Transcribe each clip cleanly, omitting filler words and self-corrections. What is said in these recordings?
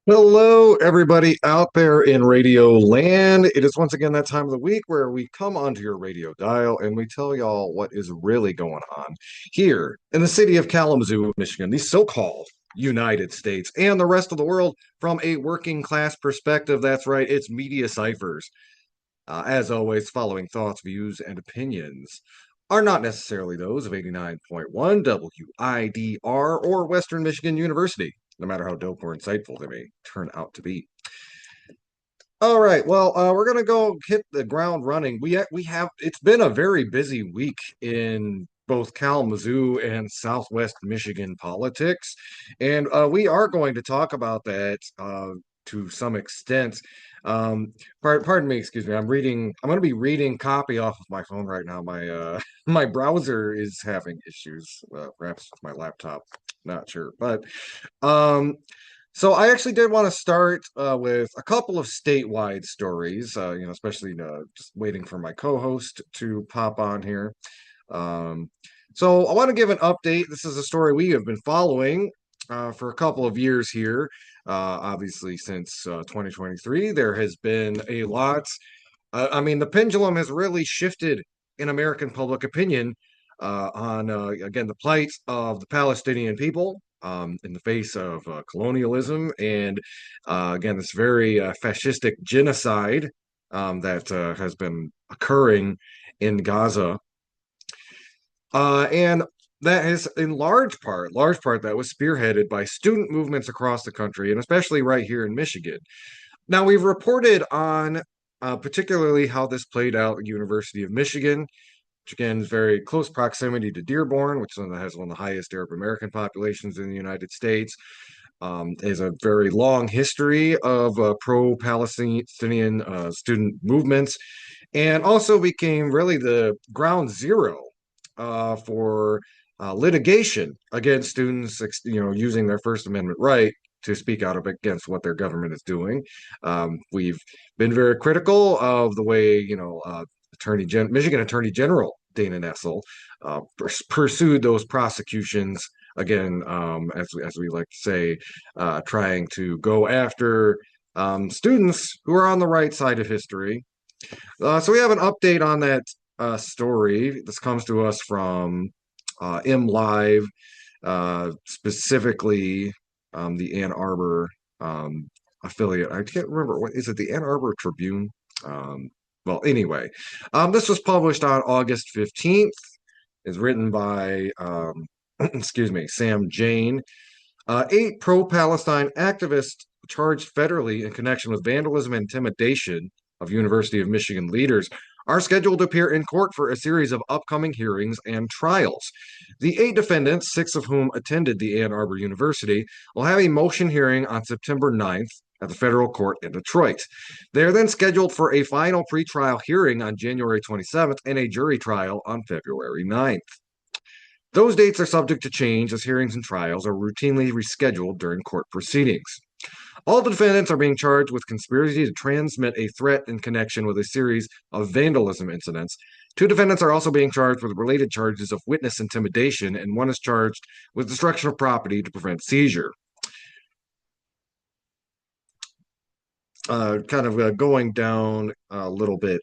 Hello, everybody out there in radio land. It is once again that time of the week where we come onto your radio dial and we tell y'all what is really going on here in the city of Kalamazoo, Michigan, the so-called United States, and the rest of the world from a working class perspective. That's right, it's Media Cyphers. As always, following thoughts, views, and opinions are not necessarily those of 89.1 WIDR or Western Michigan University, no matter how dope or insightful they may turn out to be. All right, well, we're gonna go hit the ground running. We have it's been a very busy week in both Kalamazoo and Southwest Michigan politics, and we are going to talk about that to some extent. Um, pardon me, excuse me. I'm going to be reading copy off of my phone right now. My my browser is having issues, perhaps with my laptop. Not sure, but um, so I actually did want to start with a couple of statewide stories, especially just waiting for my co-host to pop on here. Um, so I want to give an update. This is a story we have been following for a couple of years here. Obviously, since 2023, there has been a lot. I mean, the pendulum has really shifted in American public opinion on, again, the plight of the Palestinian people in the face of colonialism and, again, this very fascistic genocide that has been occurring in Gaza. And that is in large part, that was spearheaded by student movements across the country, and especially right here in Michigan. Now, we've reported on particularly how this played out at University of Michigan, which again is very close proximity to Dearborn, which has one of the highest Arab American populations in the United States. Is a very long history of pro-Palestinian student movements, and also became really the ground zero for litigation against students, using their First Amendment right to speak out against what their government is doing. We've been very critical of the way, Michigan Attorney General Dana Nessel pursued those prosecutions again, as we like to say, trying to go after students who are on the right side of history. So we have an update on that story. This comes to us from MLive, specifically the Ann Arbor affiliate. I can't remember, what is it, the Ann Arbor Tribune? Well, anyway, this was published on August 15th. It's written by, excuse me, Sam Jane. 8 pro-Palestine activists charged federally in connection with vandalism and intimidation of University of Michigan leaders are scheduled to appear in court for a series of upcoming hearings and trials. The 8 defendants, 6 of whom attended the Ann Arbor University, will have a motion hearing on September 9th at the federal court in Detroit. They are then scheduled for a final pretrial hearing on January 27th and a jury trial on February 9th. Those dates are subject to change as hearings and trials are routinely rescheduled during court proceedings. All the defendants are being charged with conspiracy to transmit a threat in connection with a series of vandalism incidents. 2 defendants are also being charged with related charges of witness intimidation, and 1 is charged with destruction of property to prevent seizure. Kind of going down a little bit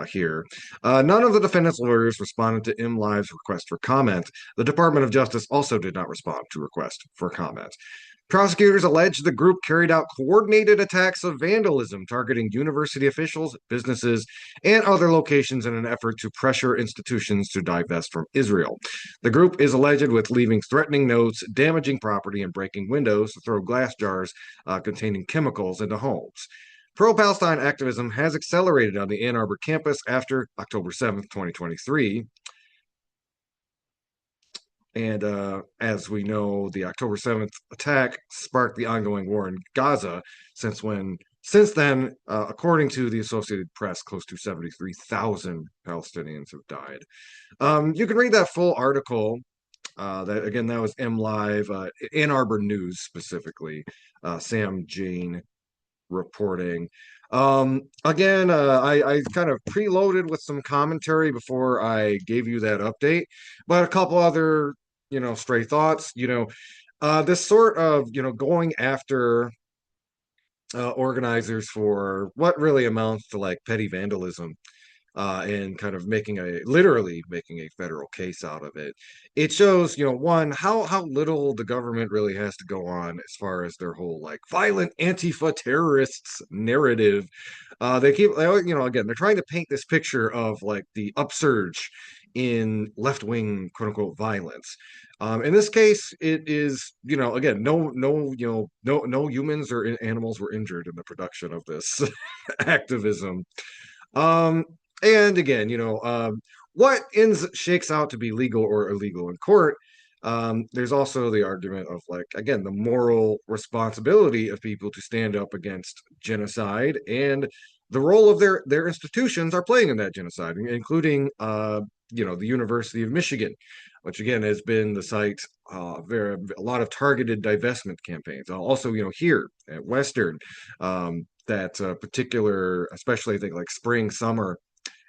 here. None of the defendants' lawyers responded to MLive's request for comment. The Department of Justice also did not respond to request for comment. Prosecutors allege the group carried out coordinated attacks of vandalism targeting university officials, businesses, and other locations in an effort to pressure institutions to divest from Israel. The group is alleged with leaving threatening notes, damaging property, and breaking windows to throw glass jars containing chemicals into homes. Pro-Palestine activism has accelerated on the Ann Arbor campus after October 7th, 2023. And as we know, the October 7th attack sparked the ongoing war in Gaza. Since then, according to the Associated Press, close to 73,000 Palestinians have died. You can read that full article. That was MLive, Ann Arbor News specifically. Sam Jane reporting. I kind of preloaded with some commentary before I gave you that update, but a couple other, stray thoughts. this sort of, going after organizers for what really amounts to like petty vandalism, and kind of literally making a federal case out of it. It shows, one, how little the government really has to go on as far as their whole like violent Antifa terrorists narrative. Again, they're trying to paint this picture of like the upsurge in left-wing quote unquote violence. In this case, it is, again, no humans or animals were injured in the production of this activism. Um, and again, what shakes out to be legal or illegal in court. There's also the argument of like, again, the moral responsibility of people to stand up against genocide and the role of their institutions are playing in that genocide, including the University of Michigan, which again has been the site a lot of targeted divestment campaigns. Also, here at Western, that particular, especially I think like spring, summer,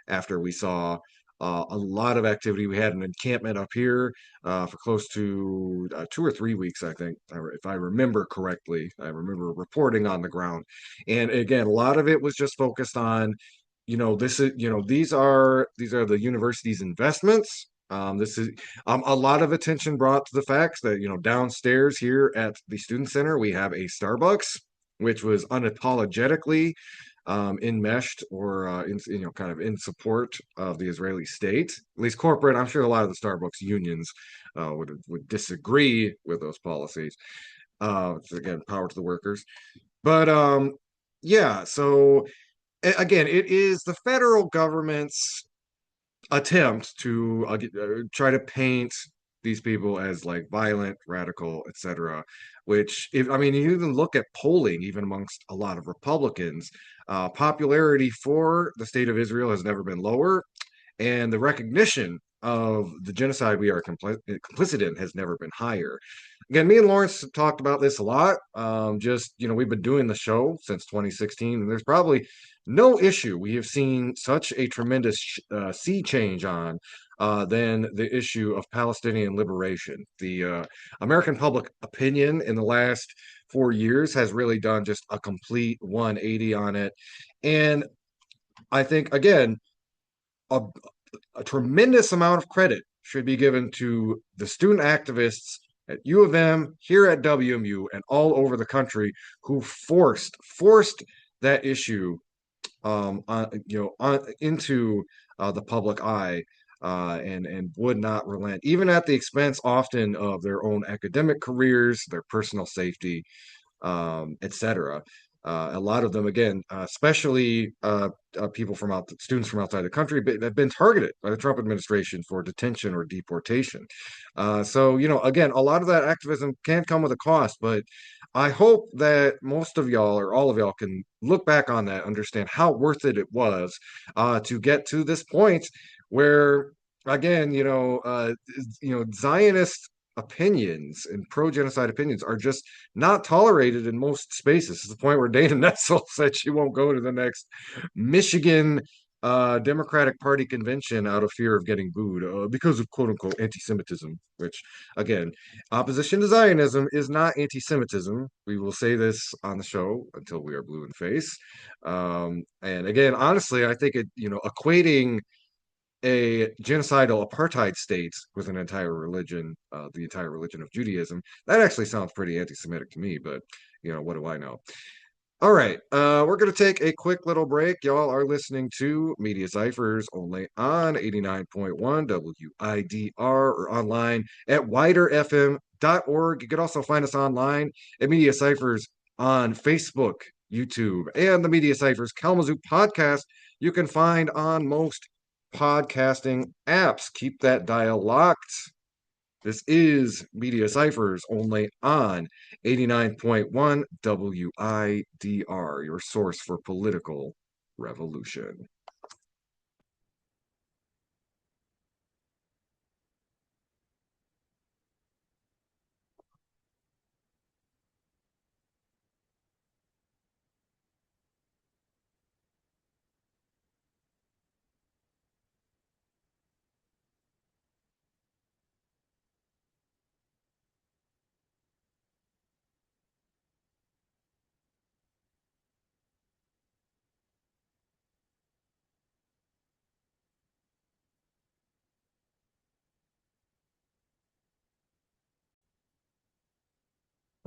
after we saw a lot of activity. We had an encampment up here for close to 2 or 3 weeks, I think, if I remember correctly. I remember reporting on the ground, and again, a lot of it was just focused on, this is, these are the university's investments. This is a lot of attention brought to the facts that, downstairs here at the student center we have a Starbucks, which was unapologetically enmeshed or kind of in support of the Israeli state, at least corporate. I'm sure a lot of the Starbucks unions would disagree with those policies. Again, power to the workers. But yeah, so again, it is the federal government's attempt to try to paint these people as like violent, radical, etc. Which, if I mean, you even look at polling, even amongst a lot of Republicans, popularity for the state of Israel has never been lower, and the recognition of the genocide we are complicit in has never been higher. Again, me and Lawrence have talked about this a lot. Just, we've been doing the show since 2016, and there's probably no issue we have seen such a tremendous sea change on than the issue of Palestinian liberation. The American public opinion in the last 4 years has really done just a complete 180 on it. And I think, again, a, a tremendous amount of credit should be given to the student activists at U of M, here at WMU, and all over the country who forced that issue into the public eye, and would not relent, even at the expense often of their own academic careers, their personal safety, etc. A lot of them, again, especially people students from outside the country, have been targeted by the Trump administration for detention or deportation. So, again, a lot of that activism can come with a cost, but I hope that most of y'all or all of y'all can look back on that, understand how worth it was to get to this point where, again, Zionist opinions and pro-genocide opinions are just not tolerated in most spaces. To the point where Dana Nessel said she won't go to the next Michigan Democratic Party convention out of fear of getting booed because of quote unquote anti-Semitism, which, again, opposition to Zionism is not anti-Semitism. We will say this on the show until we are blue in face. And again, honestly, I think equating a genocidal apartheid state with an entire religion, the entire religion of Judaism, that actually sounds pretty anti-Semitic to me, but what do I know? All right, we're going to take a quick little break. Y'all are listening to Media Cyphers only on 89.1 WIDR or online at widerfm.org. You can also find us online at Media Cyphers on Facebook, YouTube, and the Media Cyphers Kalamazoo podcast you can find on most podcasting apps. Keep that dial locked. This is Media Cyphers only on 89.1 WIDR, your source for political revolution.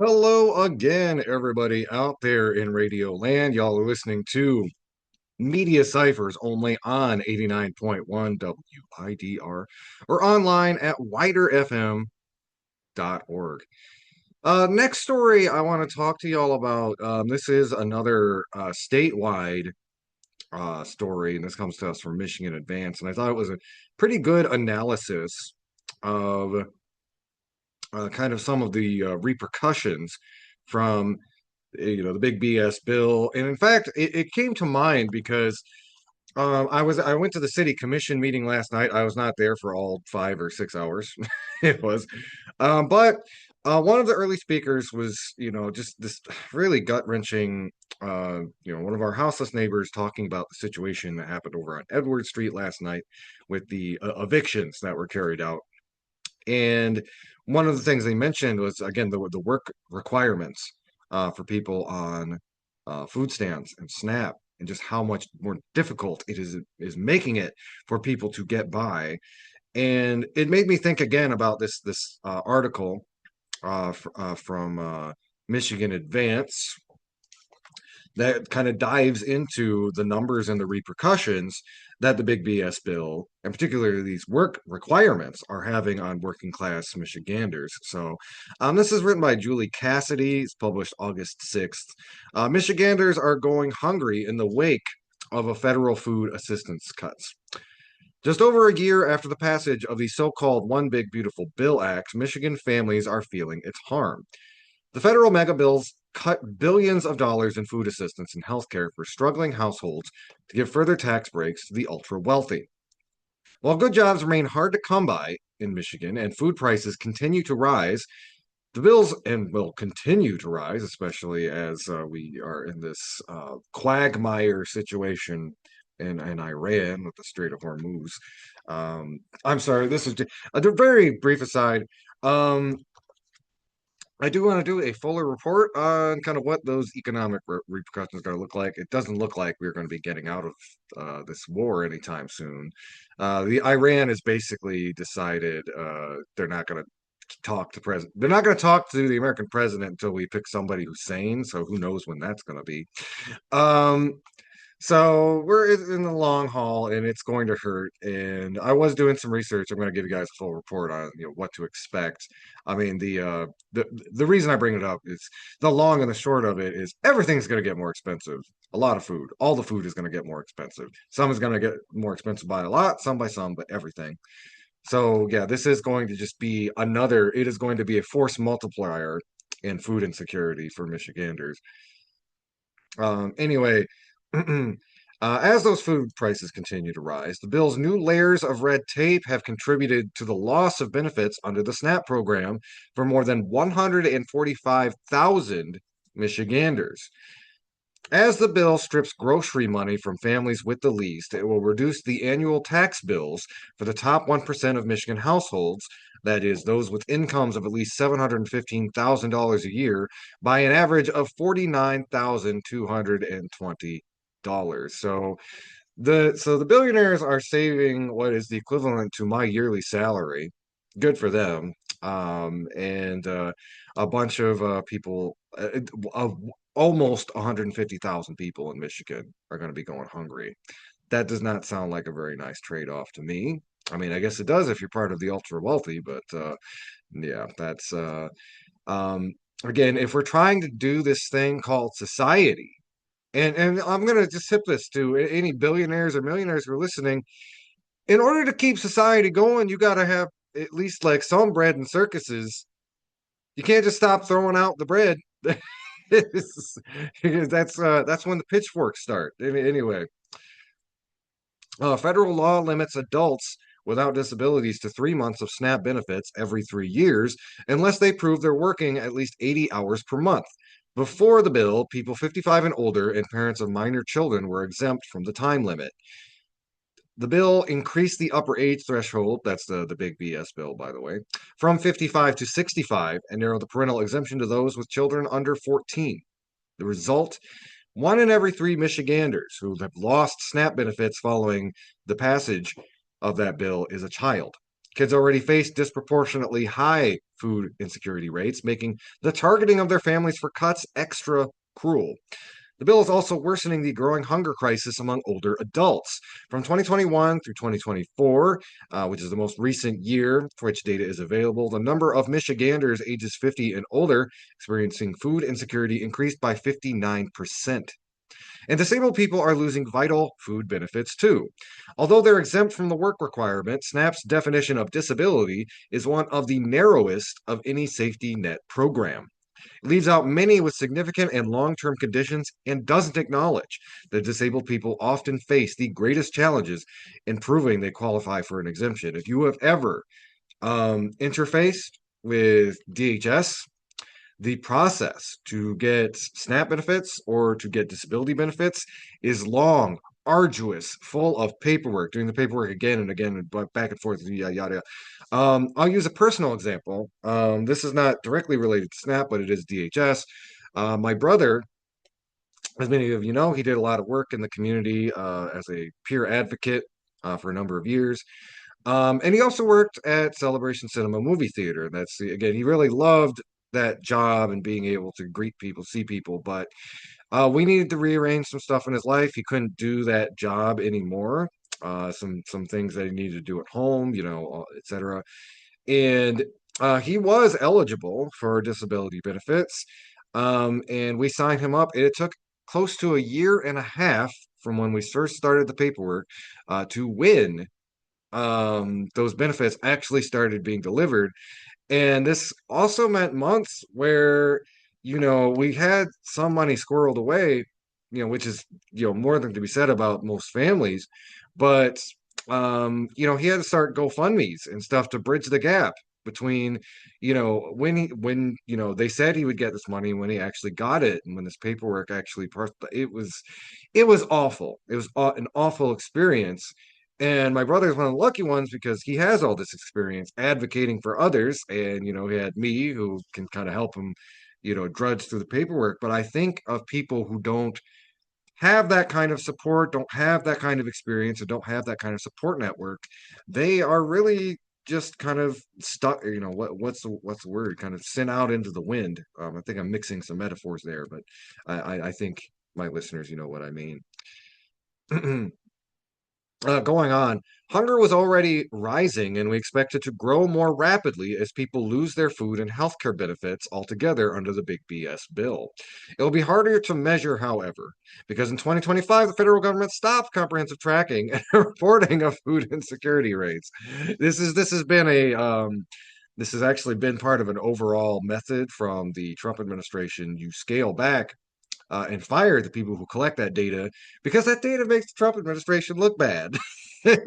Hello again, everybody out there in Radio Land. Y'all are listening to Media Cyphers only on 89.1 WIDR or online at widerfm.org. Next story I want to talk to y'all about. This is another statewide story, and this comes to us from Michigan Advance. And I thought it was a pretty good analysis of kind of some of the repercussions from the big BS bill. And in fact, it came to mind because I went to the city commission meeting last night. I was not there for all 5 or 6 hours. It was, but one of the early speakers was just this really gut wrenching. One of our houseless neighbors talking about the situation that happened over on Edward Street last night with the evictions that were carried out. And one of the things they mentioned was, again, the work requirements for people on food stamps and SNAP, and just how much more difficult it is making it for people to get by. And it made me think again about this article from Michigan Advance that kind of dives into the numbers and the repercussions that the big BS bill, and particularly these work requirements, are having on working class Michiganders. So, this is written by Julie Cassidy. It's published August 6th. Michiganders are going hungry in the wake of a federal food assistance cuts. Just over a year after the passage of the so called One Big Beautiful Bill Act, Michigan families are feeling its harm. The federal mega bills cut billions of dollars in food assistance and health care for struggling households to give further tax breaks to the ultra wealthy. While good jobs remain hard to come by in Michigan and food prices continue to rise, the bills and will continue to rise, especially as we are in this quagmire situation in Iran with the Strait of Hormuz. I'm sorry, this is a very brief aside. Um, I do want to do a fuller report on kind of what those economic repercussions are going to look like. It doesn't look like we're going to be getting out of this war anytime soon. The Iran has basically decided they're not going to talk to president. They're not going to talk to the American president until we pick somebody who's sane. So who knows when that's going to be. Um, so we're in the long haul, and it's going to hurt. And I was doing some research. I'm going to give you guys a full report on what to expect. I mean, the reason I bring it up is the long and the short of it is everything's going to get more expensive. A lot of food, all the food is going to get more expensive. Some is going to get more expensive by a lot, some by some, but everything. So yeah, this is going to just be another. It is going to be a force multiplier in food insecurity for Michiganders. Anyway, as those food prices continue to rise, the bill's new layers of red tape have contributed to the loss of benefits under the SNAP program for more than 145,000 Michiganders. As the bill strips grocery money from families with the least, it will reduce the annual tax bills for the top 1% of Michigan households, that is, those with incomes of at least $715,000 a year, by an average of $49,220. So the billionaires are saving what is the equivalent to my yearly salary. Good for them. And a bunch of people, almost 150,000 people in Michigan are going to be going hungry. That does not sound like a very nice trade-off to me. I mean, I guess it does if you're part of the ultra wealthy, but yeah, that's um, again, if we're trying to do this thing called society, and I'm gonna just tip this to any billionaires or millionaires who are listening. In order to keep society going, you got to have at least like some bread and circuses. You can't just stop throwing out the bread. That's when the pitchforks start. Anyway, federal law limits adults without disabilities to 3 months of SNAP benefits every 3 years, unless they prove they're working at least 80 hours per month. Before the bill, people 55 and older and parents of minor children were exempt from the time limit. The bill increased the upper age threshold, that's the big BS bill, by the way, from 55 to 65 and narrowed the parental exemption to those with children under 14. The result, one in every three Michiganders who have lost SNAP benefits following the passage of that bill is a child. Kids already face disproportionately high food insecurity rates, making the targeting of their families for cuts extra cruel. The bill is also worsening the growing hunger crisis among older adults. From 2021 through 2024, which is the most recent year for which data is available, the number of Michiganders ages 50 and older experiencing food insecurity increased by 59%. And disabled people are losing vital food benefits too. Although they're exempt from the work requirement, SNAP's definition of disability is one of the narrowest of any safety net program. It leaves out many with significant and long term conditions and doesn't acknowledge that disabled people often face the greatest challenges in proving they qualify for an exemption. If you have ever interfaced with DHS, the process to get SNAP benefits or to get disability benefits is long, arduous, full of paperwork, doing the paperwork again and again, and back and forth, yada yada. I'll use a personal example. This is not directly related to SNAP, but it is DHS. My brother, as many of you know, he did a lot of work in the community as a peer advocate for a number of years. And he also worked at Celebration Cinema Movie Theater. Again, he really loved that job and being able to greet people, see people. But we needed to rearrange some stuff in his life. He couldn't do that job anymore. Some things that he needed to do at home, etc. And he was eligible for disability benefits. And we signed him up. It took close to a year and a half from when we first started the paperwork to win those benefits actually started being delivered. And this also meant months where, we had some money squirreled away, which is, more than to be said about most families. But, he had to start GoFundMe's and stuff to bridge the gap between, they said he would get this money when he actually got it. And when this paperwork actually, it was awful. It was an awful experience. And my brother is one of the lucky ones because he has all this experience advocating for others. And, he had me who can kind of help him, drudge through the paperwork. But I think of people who don't have that kind of support, don't have that kind of experience, or don't have that kind of support network. They are really just kind of stuck, what's the word? Kind of sent out into the wind. I think I'm mixing some metaphors there, but I think my listeners, you know what I mean. Going on, hunger was already rising, and we expect it to grow more rapidly as people lose their food and healthcare benefits altogether under the Big BS bill. It will be harder to measure, however, because in 2025, the federal government stopped comprehensive tracking and reporting of food insecurity rates. This has actually been part of an overall method from the Trump administration. You scale back and fire the people who collect that data because that data makes the Trump administration look bad. It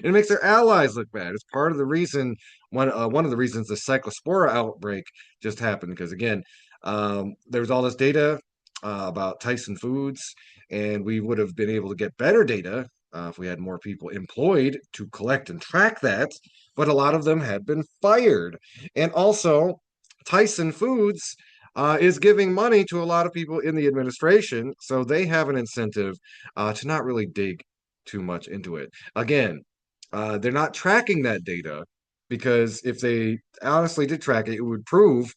makes their allies look bad. It's part of the reason one of the reasons the cyclospora outbreak just happened because again, there was all this data about Tyson Foods, and we would have been able to get better data if we had more people employed to collect and track that. But a lot of them had been fired, and also Tyson Foods is giving money to a lot of people in the administration, so they have an incentive to not really dig too much into it. Again, they're not tracking that data because if they honestly did track it, it would prove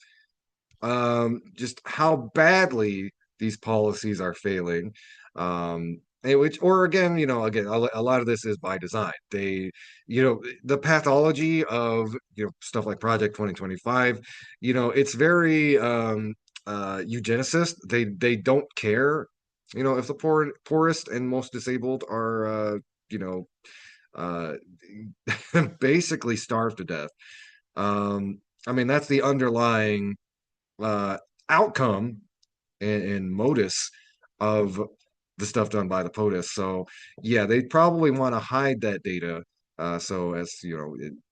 just how badly these policies are failing. Or again, a lot of this is by design. The pathology of, stuff like Project 2025, it's very eugenicist. They don't care, if the poorest and most disabled are, uh, basically starved to death. I mean, that's the underlying uh, outcome and modus of the stuff done by the POTUS. So yeah, they probably want to hide that data. So as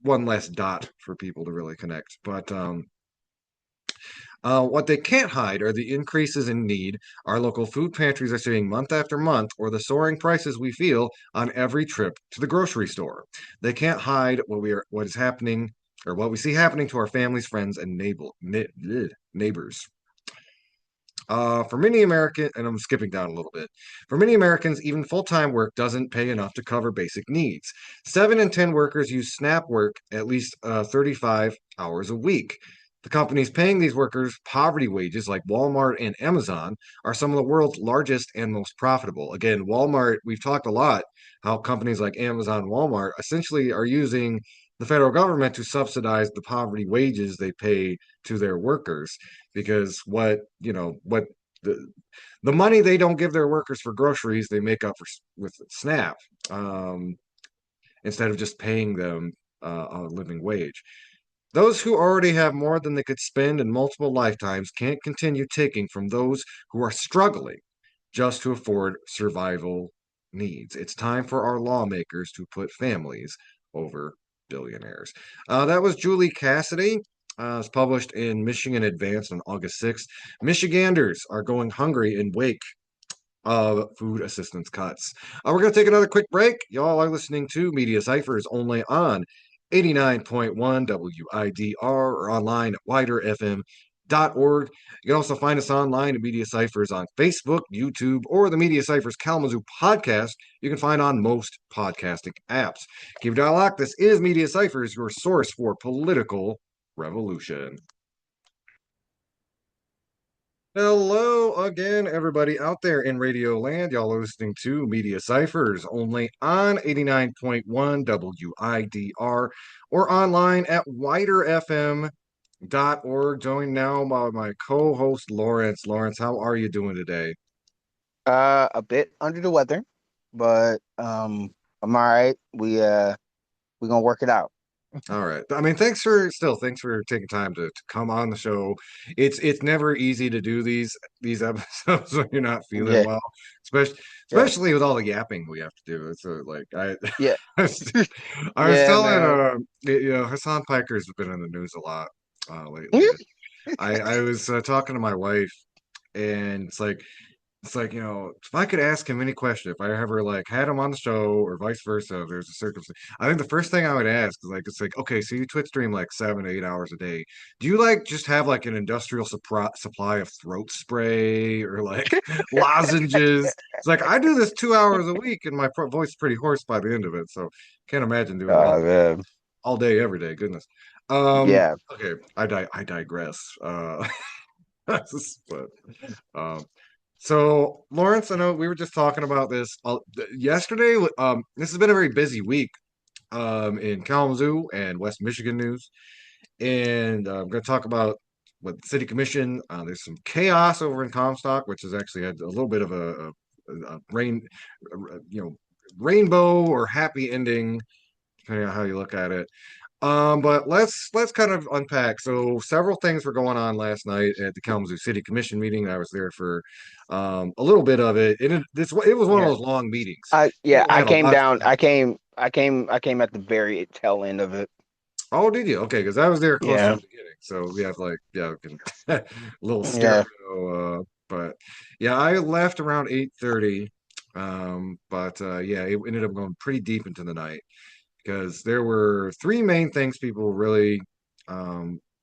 one less dot for people to really connect. But what they can't hide are the increases in need our local food pantries are seeing month after month, or the soaring prices we feel on every trip to the grocery store. They can't hide what is happening or what we see happening to our families, friends, and neighbors. For many Americans, and I'm skipping down a little bit, for many Americans, even full-time work doesn't pay enough to cover basic needs. 7 in 10 workers use SNAP work at least 35 hours a week. The companies paying these workers poverty wages, like Walmart and Amazon, are some of the world's largest and most profitable. Again, Walmart, we've talked a lot how companies like Amazon and Walmart essentially are using the federal government to subsidize the poverty wages they pay to their workers because what the the money they don't give their workers for groceries they make up for with SNAP, um, instead of just paying them a living wage. Those who already have more than they could spend in multiple lifetimes can't continue taking from those who are struggling just to afford survival needs. It's time for our lawmakers to put families over billionaires. That was Julie Cassidy. It's published in Michigan Advance on August 6th. Michiganders are going hungry in wake of food assistance cuts. We're going to take another quick break. Y'all are listening to Media Cyphers only on 89.1 WIDR or online at widerfm.org. You can also find us online at Media Cyphers on Facebook, YouTube, or the Media Cyphers Kalamazoo podcast you can find on most podcasting apps. Keep it locked. This is Media Cyphers, your source for political revolution. Hello again, everybody out there in Radio Land. Y'all are listening to Media Cyphers only on 89.1 WIDR or online at widerfm.org. Joined now by my co-host Lawrence. Lawrence, how are you doing today? A bit under the weather, but I'm all right. We're gonna work it out. All right. I mean, thanks for taking time to come on the show. It's never easy to do these episodes when you're not feeling Yeah, well, especially yeah, especially with all the yapping we have to do. It's like yeah, I was yeah, telling man. Hassan Piker's been in the news a lot lately. I was talking to my wife and it's like, if I could ask him any question, if I ever like had him on the show or vice versa, if there's a circumstance, I think the first thing I would ask is like, it's like, okay, so you Twitch stream like 7 to 8 hours a day. Do you like just have like an industrial supply of throat spray or like lozenges? It's like I do this 2 hours a week and my voice is pretty hoarse by the end of it. So can't imagine doing it Man. all day, every day. Goodness. Yeah. Okay, I digress. But um, so, Lawrence, I know we were just talking about this yesterday. This has been a very busy week in Kalamazoo and West Michigan news, and I'm going to talk about what the city commission. There's some chaos over in Comstock, which has actually had a little bit of a you know, rainbow or happy ending, depending on how you look at it. But let's kind of unpack. So several things were going on last night at the Kalamazoo City Commission meeting. I was there for a little bit of it. It was one of Yeah. those long meetings. Yeah, People I had a came lot to down. get to. I came at the very tail end of it. Oh, did you? Okay, because I was there close to Yeah. the beginning. So we have like we can a little Yeah. stereo. But yeah, I left around 8:30. But yeah, it ended up going pretty deep into the night because there were three main things people were really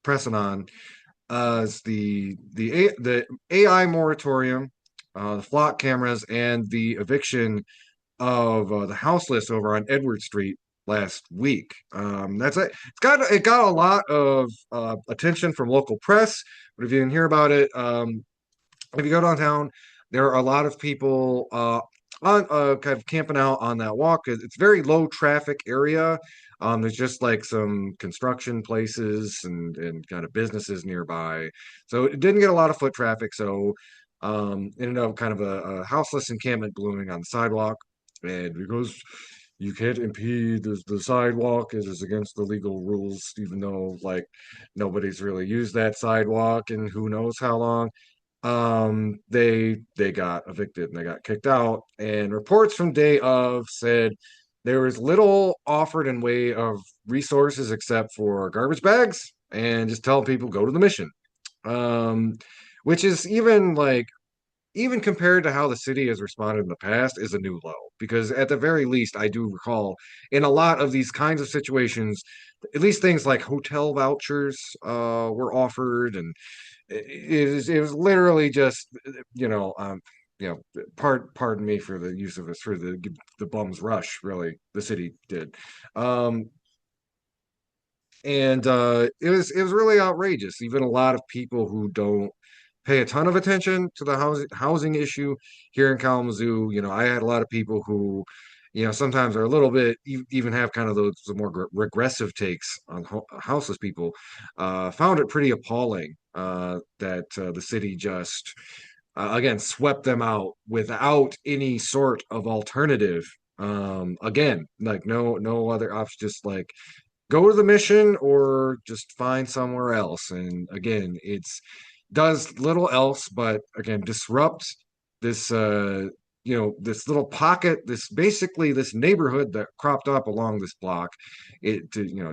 pressing on. Is the AI moratorium, the flock cameras, and the eviction of the houseless over on Edward Street last week. That's it. It got a lot of attention from local press, but if you didn't hear about it, if you go downtown, there are a lot of people on kind of camping out on that walk. It's a very low traffic area. There's just like some construction places and kind of businesses nearby, so it didn't get a lot of foot traffic. So ended up kind of a houseless encampment blooming on the sidewalk, and because you can't impede the sidewalk, it is against the legal rules, even though like nobody's really used that sidewalk and who knows how long. They got evicted and they got kicked out, and reports from day of said there was little offered in way of resources except for garbage bags and just telling people go to the mission. um which is even compared to how the city has responded in the past is a new low. because at the very least, I do recall in a lot of these kinds of situations, at least things like hotel vouchers were offered, and it was literally just you know um, pardon me for the use of it for the bums rush. Really, the city did. Um, and it was really outrageous. Even a lot of people who don't pay a ton of attention to the housing issue here in Kalamazoo. I had a lot of people who, sometimes are a little bit even have kind of those more regressive takes on houseless people. Found it pretty appalling that the city just again swept them out without any sort of alternative. Again, like no other option, just like go to the mission or just find somewhere else. And again, it's does little else but again disrupt this this little pocket, this basically this neighborhood that cropped up along this block.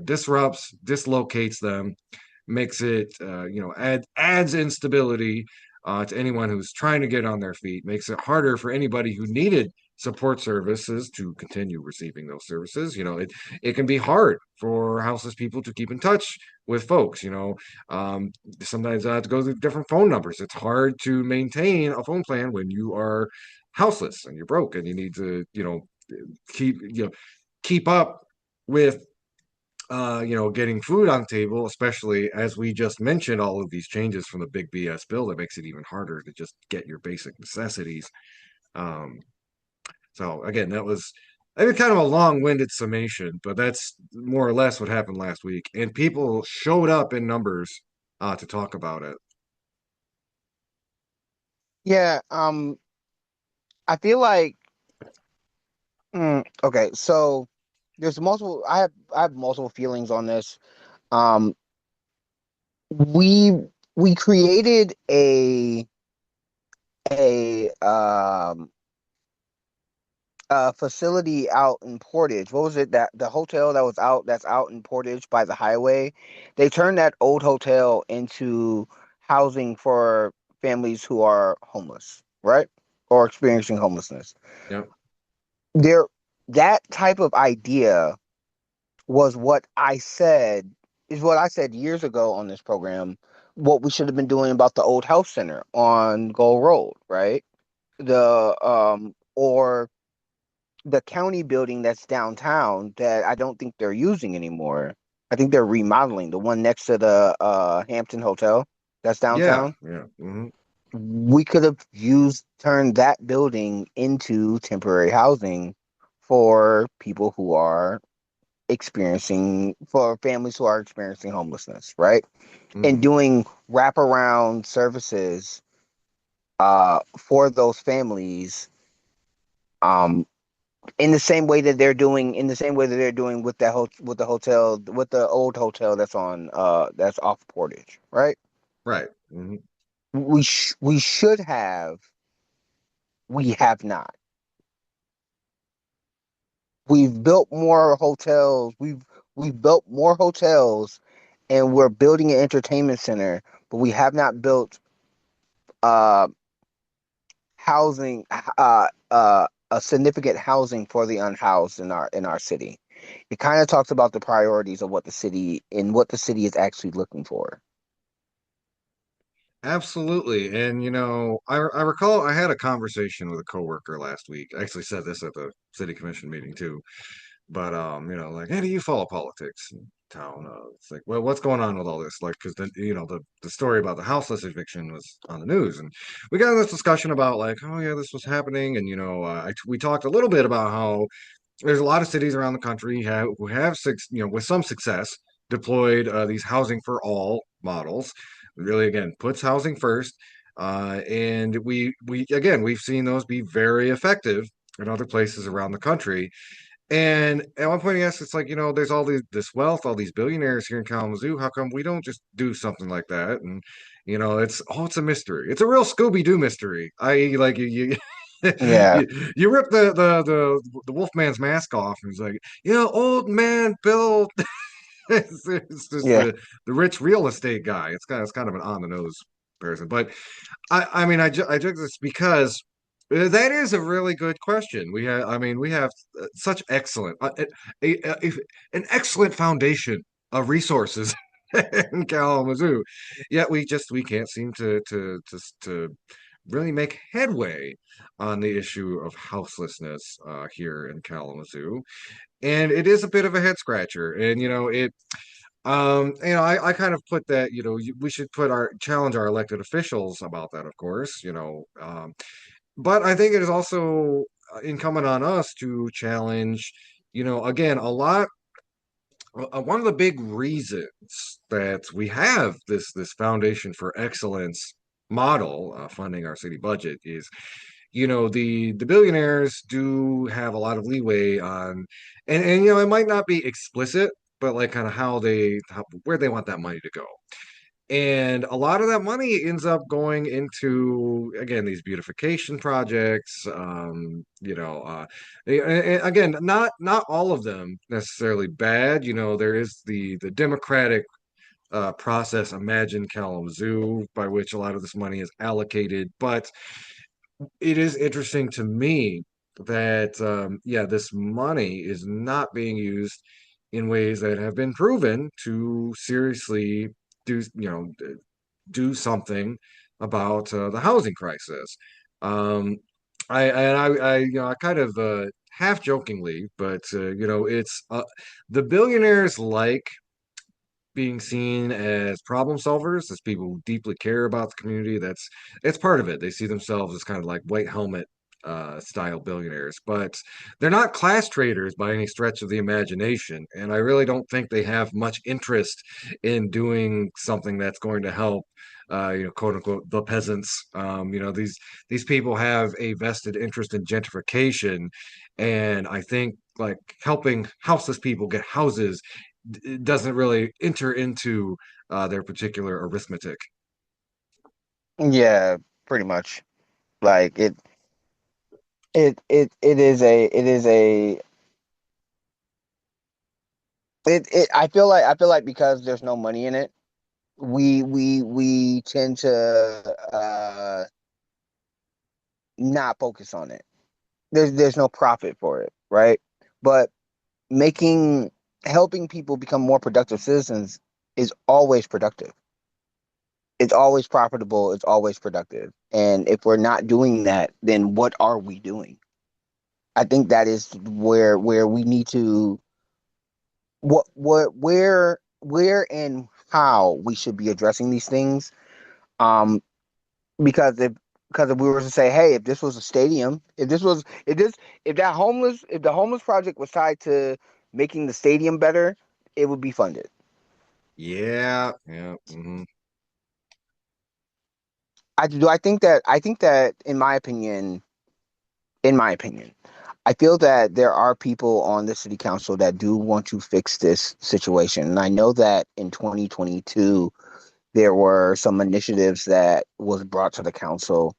Disrupts, dislocates them, makes it adds instability to anyone who's trying to get on their feet, makes it harder for anybody who needed support services to continue receiving those services. It can be hard for houseless people to keep in touch with folks. Sometimes I have to go through different phone numbers. It's hard to maintain a phone plan when you are houseless and you're broke and you need to keep keep up with getting food on the table, especially as we just mentioned, all of these changes from the big BS bill that makes it even harder to just get your basic necessities. Um, so again, that was I mean, kind of a long-winded summation, but that's more or less what happened last week. And people showed up in numbers to talk about it. Yeah, I feel like okay, so there's multiple I have multiple feelings on this. Um we we created a facility out in Portage. What was it, that the hotel that was that's out in Portage by the highway? They turned that old hotel into housing for families who are homeless, right? Or experiencing homelessness. Yep. There That type of idea was what I said years ago on this program, what we should have been doing about the old health center on Gold Road, right? The or the county building that's downtown that I don't think they're using anymore. I think they're remodeling the one next to the Hampton Hotel that's Yeah. downtown. Yeah. We could have used turned that building into temporary housing for people who are for families who are experiencing homelessness, right? And Hmm. doing wraparound services for those families um in the same way that they're doing with with the hotel, with the old hotel that's on that's off Portage, right? Right. Hmm. We should have, we have not. We've built more hotels. We've built more hotels, and we're building an entertainment center, but we have not built uh housing a significant housing for the unhoused in our city. It kind of talks about the priorities of what the city is actually looking for. Absolutely. And I recall I had a conversation with a coworker last week. I actually said this at the city commission meeting too. But like, hey, do you follow politics in town? It's like, well, what's going on with all this? Like, because the story about the houseless eviction was on the news, and we got in this discussion about like, oh yeah, this was happening, and we talked a little bit about how there's a lot of cities around the country who have with some success deployed these housing for all models. Really, again, puts housing first, and we again we've seen those be very effective in other places around the country. And at one point, he asked, it's like, there's all this wealth, all these billionaires here in Kalamazoo. How come we don't just do something like that? And, it's a mystery. It's a real Scooby-Doo mystery. Like, Yeah, you rip the Wolfman's mask off, and he's like, old man Bill. It's just yeah, the rich real estate guy. It's kind of an on the nose person. But I mean, I judge this because That is a really good question. We have such excellent, an excellent foundation of resources in Kalamazoo. Yet we can't seem to really make headway on the issue of houselessness here in Kalamazoo, and it is a bit of a head scratcher. And I kind of put that, we should put our challenge our elected officials about that, of course, but I think it is also incumbent on us to challenge, again, one of the big reasons that we have this foundation for excellence model funding our city budget is, the billionaires do have a lot of leeway on, and it might not be explicit, but like kind of where they want that money to go. And a lot of that money ends up going into, again, these beautification projects. Again, not all of them necessarily bad. There is the democratic process, Imagine Kalamazoo, by which a lot of this money is allocated. But it is interesting to me that, yeah, this money is not being used in ways that have been proven to seriously do something about the housing crisis. Um, I kind of half jokingly, but it's the billionaires like being seen as problem solvers, as people who deeply care about the community. It's part of it. They see themselves as kind of like white helmet style billionaires, but they're not class traders by any stretch of the imagination. And I really don't think they have much interest in doing something that's going to help. Quote unquote, the peasants. These people have a vested interest in gentrification, and I think like helping houseless people get houses doesn't really enter into their particular arithmetic. Yeah, pretty much. Like it is it I feel like because there's no money in it, we tend to not focus on it. There's no profit for it, right? But making helping people become more productive citizens is always productive. It's always profitable, it's always productive. And if we're not doing that, then what are we doing? I think that is where we need to where and how we should be addressing these things. Um, because if we were to say, hey, if this was a stadium, if the homeless project was tied to making the stadium better, it would be funded. Yeah, yeah. Mhm. I think that in my opinion, I feel that there are people on the city council that do want to fix this situation. And I know that in 2022 there were some initiatives that was brought to the council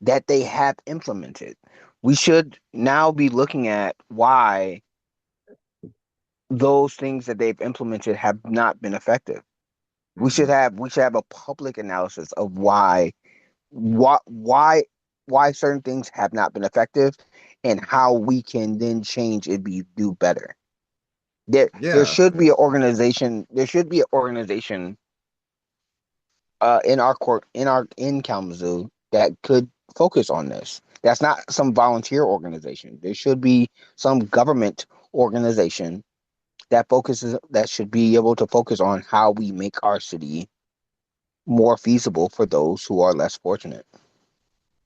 that they have implemented. We should now be looking at why those things that they've implemented have not been effective. Mhm. We should have a public analysis of why why why certain things have not been effective and how we can then change it be do better. There Yeah, should be an organization. There should be an organization in our court in Kalamazoo that could focus on this. That's not some volunteer organization. There should be some government organization that should be able to focus on how we make our city more feasible for those who are less fortunate.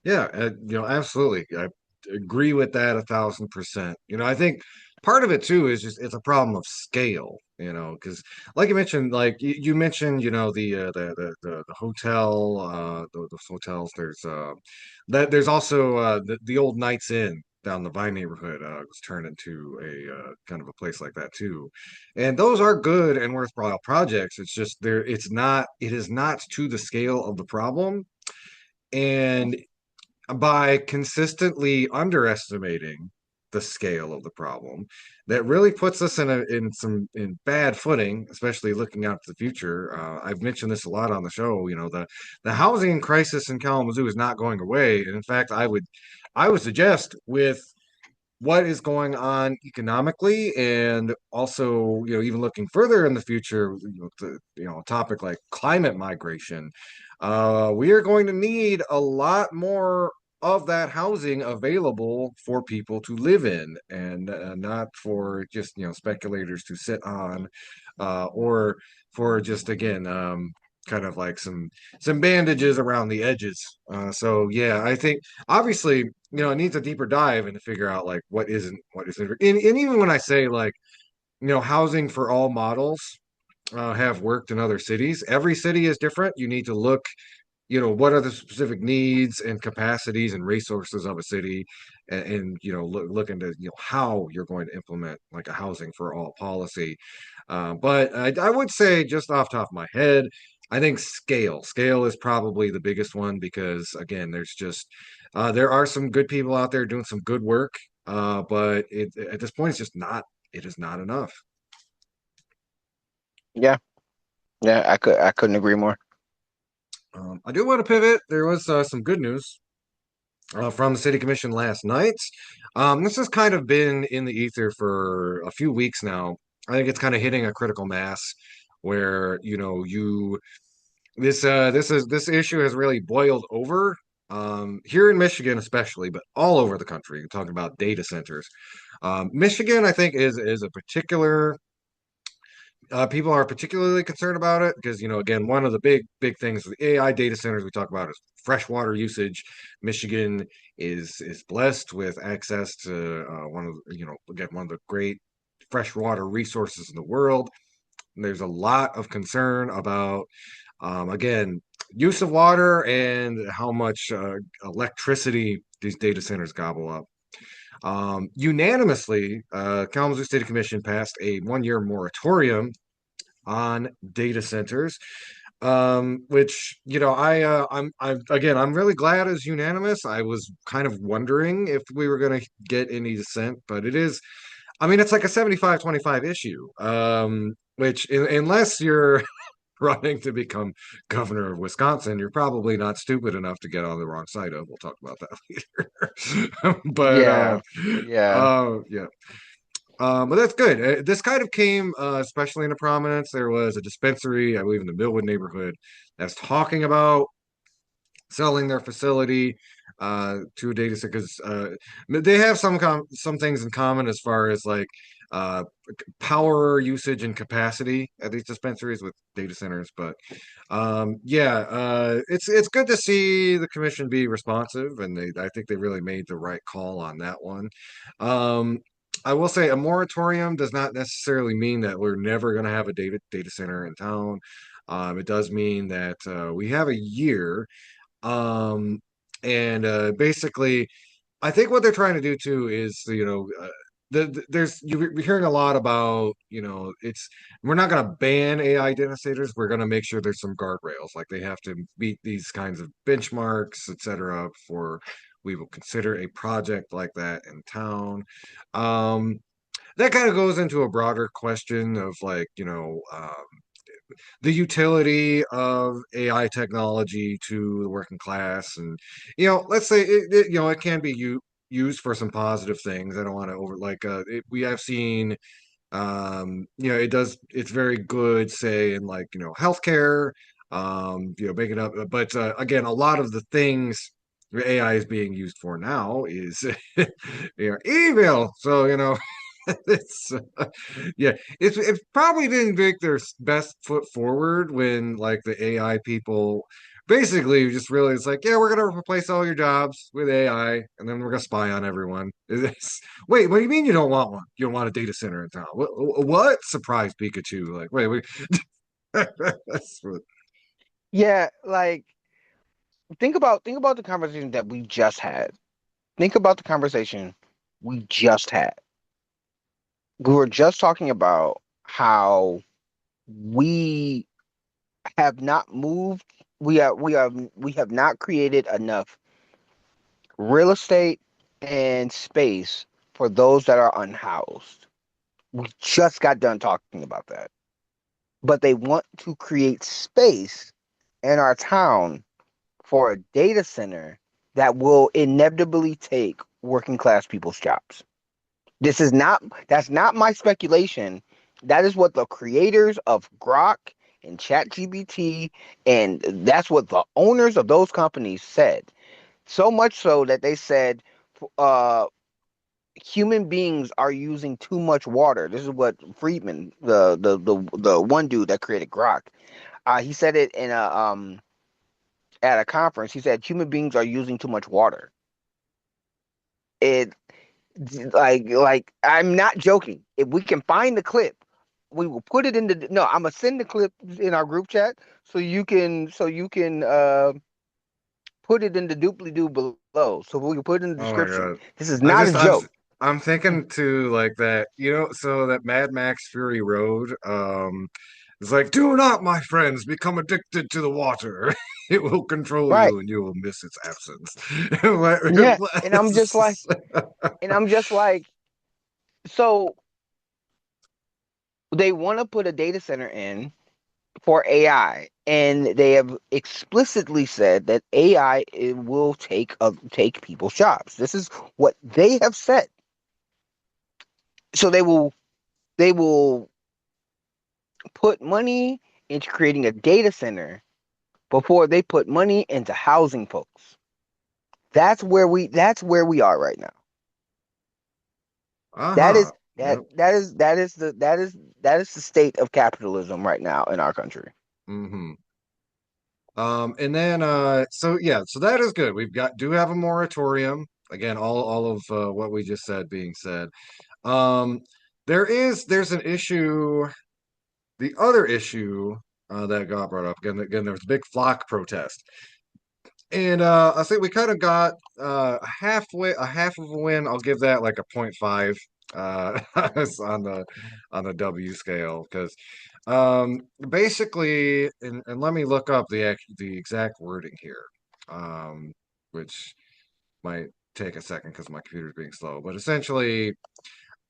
yeah, absolutely. I agree with that 1,000%. I think part of it too is just it's a problem of scale. Because like you mentioned, like you mentioned, the hotel, those hotels. There's also the old Knights Inn down the Vine neighborhood was turned into a kind of a place like that too, and those are good and worthwhile projects. It's just it is not to the scale of the problem, and by consistently underestimating the scale of the problem that really puts us in bad footing, especially looking out to the future. I've mentioned this a lot on the show. The housing crisis in Kalamazoo is not going away, and in fact, I would suggest with what is going on economically and also even looking further in the future, a topic like climate migration, we are going to need a lot more of that housing available for people to live in, and not for just speculators to sit on, or for just again kind of like some bandages around the edges. So yeah, I think obviously it needs a deeper dive and to figure out like what isn't, and even when I say like housing for all models have worked in other cities, every city is different. You need to look, what are the specific needs and capacities and resources of a city, and look into how you're going to implement like a housing for all policy. But I would say, just off top of my head, I think scale is probably the biggest one, because again, there are some good people out there doing some good work, but at this point it is not enough. Yeah, yeah, I couldn't agree more. I do want to pivot. There was some good news from the city commission last night. This has kind of been in the ether for a few weeks now. I think it's kind of hitting a critical mass where this issue has really boiled over, here in Michigan especially, but all over the country. You're talking about data centers. Michigan, I think, is a particular people are particularly concerned about it because, again, one of the big things with the AI data centers we talk about is freshwater usage. Michigan is blessed with access to one of the great freshwater resources in the world. And there's a lot of concern about, again, use of water and how much electricity these data centers gobble up. Unanimously, Kalamazoo City Commission passed a 1-year moratorium on data centers, which I'm really glad is unanimous. I was kind of wondering if we were going to get any dissent, but it is. I mean, it's like a 75-25 issue, which unless you're running to become governor of Wisconsin, you're probably not stupid enough to get on the wrong side of. We'll talk about that later. But Yeah, yeah. yeah. But that's good. This kind of came, especially into prominence. There was a dispensary, I believe, in the Millwood neighborhood that's talking about selling their facility to a data center, because they have some things in common as far as like uh, power usage and capacity at these dispensaries with data centers. But yeah, it's good to see the commission be responsive, and I think they really made the right call on that one. Um, I will say a moratorium does not necessarily mean that we're never going to have a data center in town. It does mean that we have a year, um, and basically, I think what they're trying to do too is, there's you're hearing a lot about, it's we're not going to ban AI demonstrators. We're going to make sure there's some guardrails, like they have to meet these kinds of benchmarks, etc., before we will consider a project like that in town. Um, that kind of goes into a broader question of like, the utility of AI technology to the working class, and let's say it can be used for some positive things. I don't want to over like we have seen, it's very good, say, in like healthcare, making up, but again, a lot of the things AI is being used for now is email. So it's yeah, it probably didn't make their best foot forward when like the AI people basically just really, it's like, yeah, we're gonna replace all your jobs with AI, and then we're gonna spy on everyone. Wait, what do you mean you don't want one? You don't want a data center in town? What? Surprise Pikachu! Like, wait. That's what, Yeah, like think about the conversation that we just had. Think about the conversation we just had. We were just talking about how we have not moved, we have not created enough real estate and space for those that are unhoused. We just got done talking about that. But they want to create space in our town for a data center that will inevitably take working class people's jobs. That's not my speculation. That is what the creators of Grok and ChatGPT, and that's what the owners of those companies said. So much so that they said uh, human beings are using too much water. This is what Friedman, the one dude that created Grok, he said it in a at a conference. He said human beings are using too much water. It like I'm not joking. If we can find the clip, we will put it in the no. I'm gonna send the clip in our group chat so you can put it in the doobly doo below so we can put it in the Oh my description. God. This is I not a just joke. I'm thinking to like that, so that Mad Max Fury Road, it's like, do not, my friends, become addicted to the water. It will control Right. you and you will miss its absence. Yeah. And I'm just like, so they want to put a data center in for AI, and they have explicitly said that AI it will take people's jobs. This is what they have said. So they will put money into creating a data center before they put money into housing folks. That's where we are right now. That is Uh-huh. that Yep. that is the state of capitalism right now in our country. Mm-hmm. And then so yeah, so that is good. Do have a moratorium. Again, all of what we just said being said. Um, there's an issue. The other issue that got brought up again, there was a big flock protest, and I think we kind of got a half of a win. I'll give that like a point 0.5 on the W scale because basically, and let me look up the exact wording here, which might take a second because my computer's being slow, but essentially.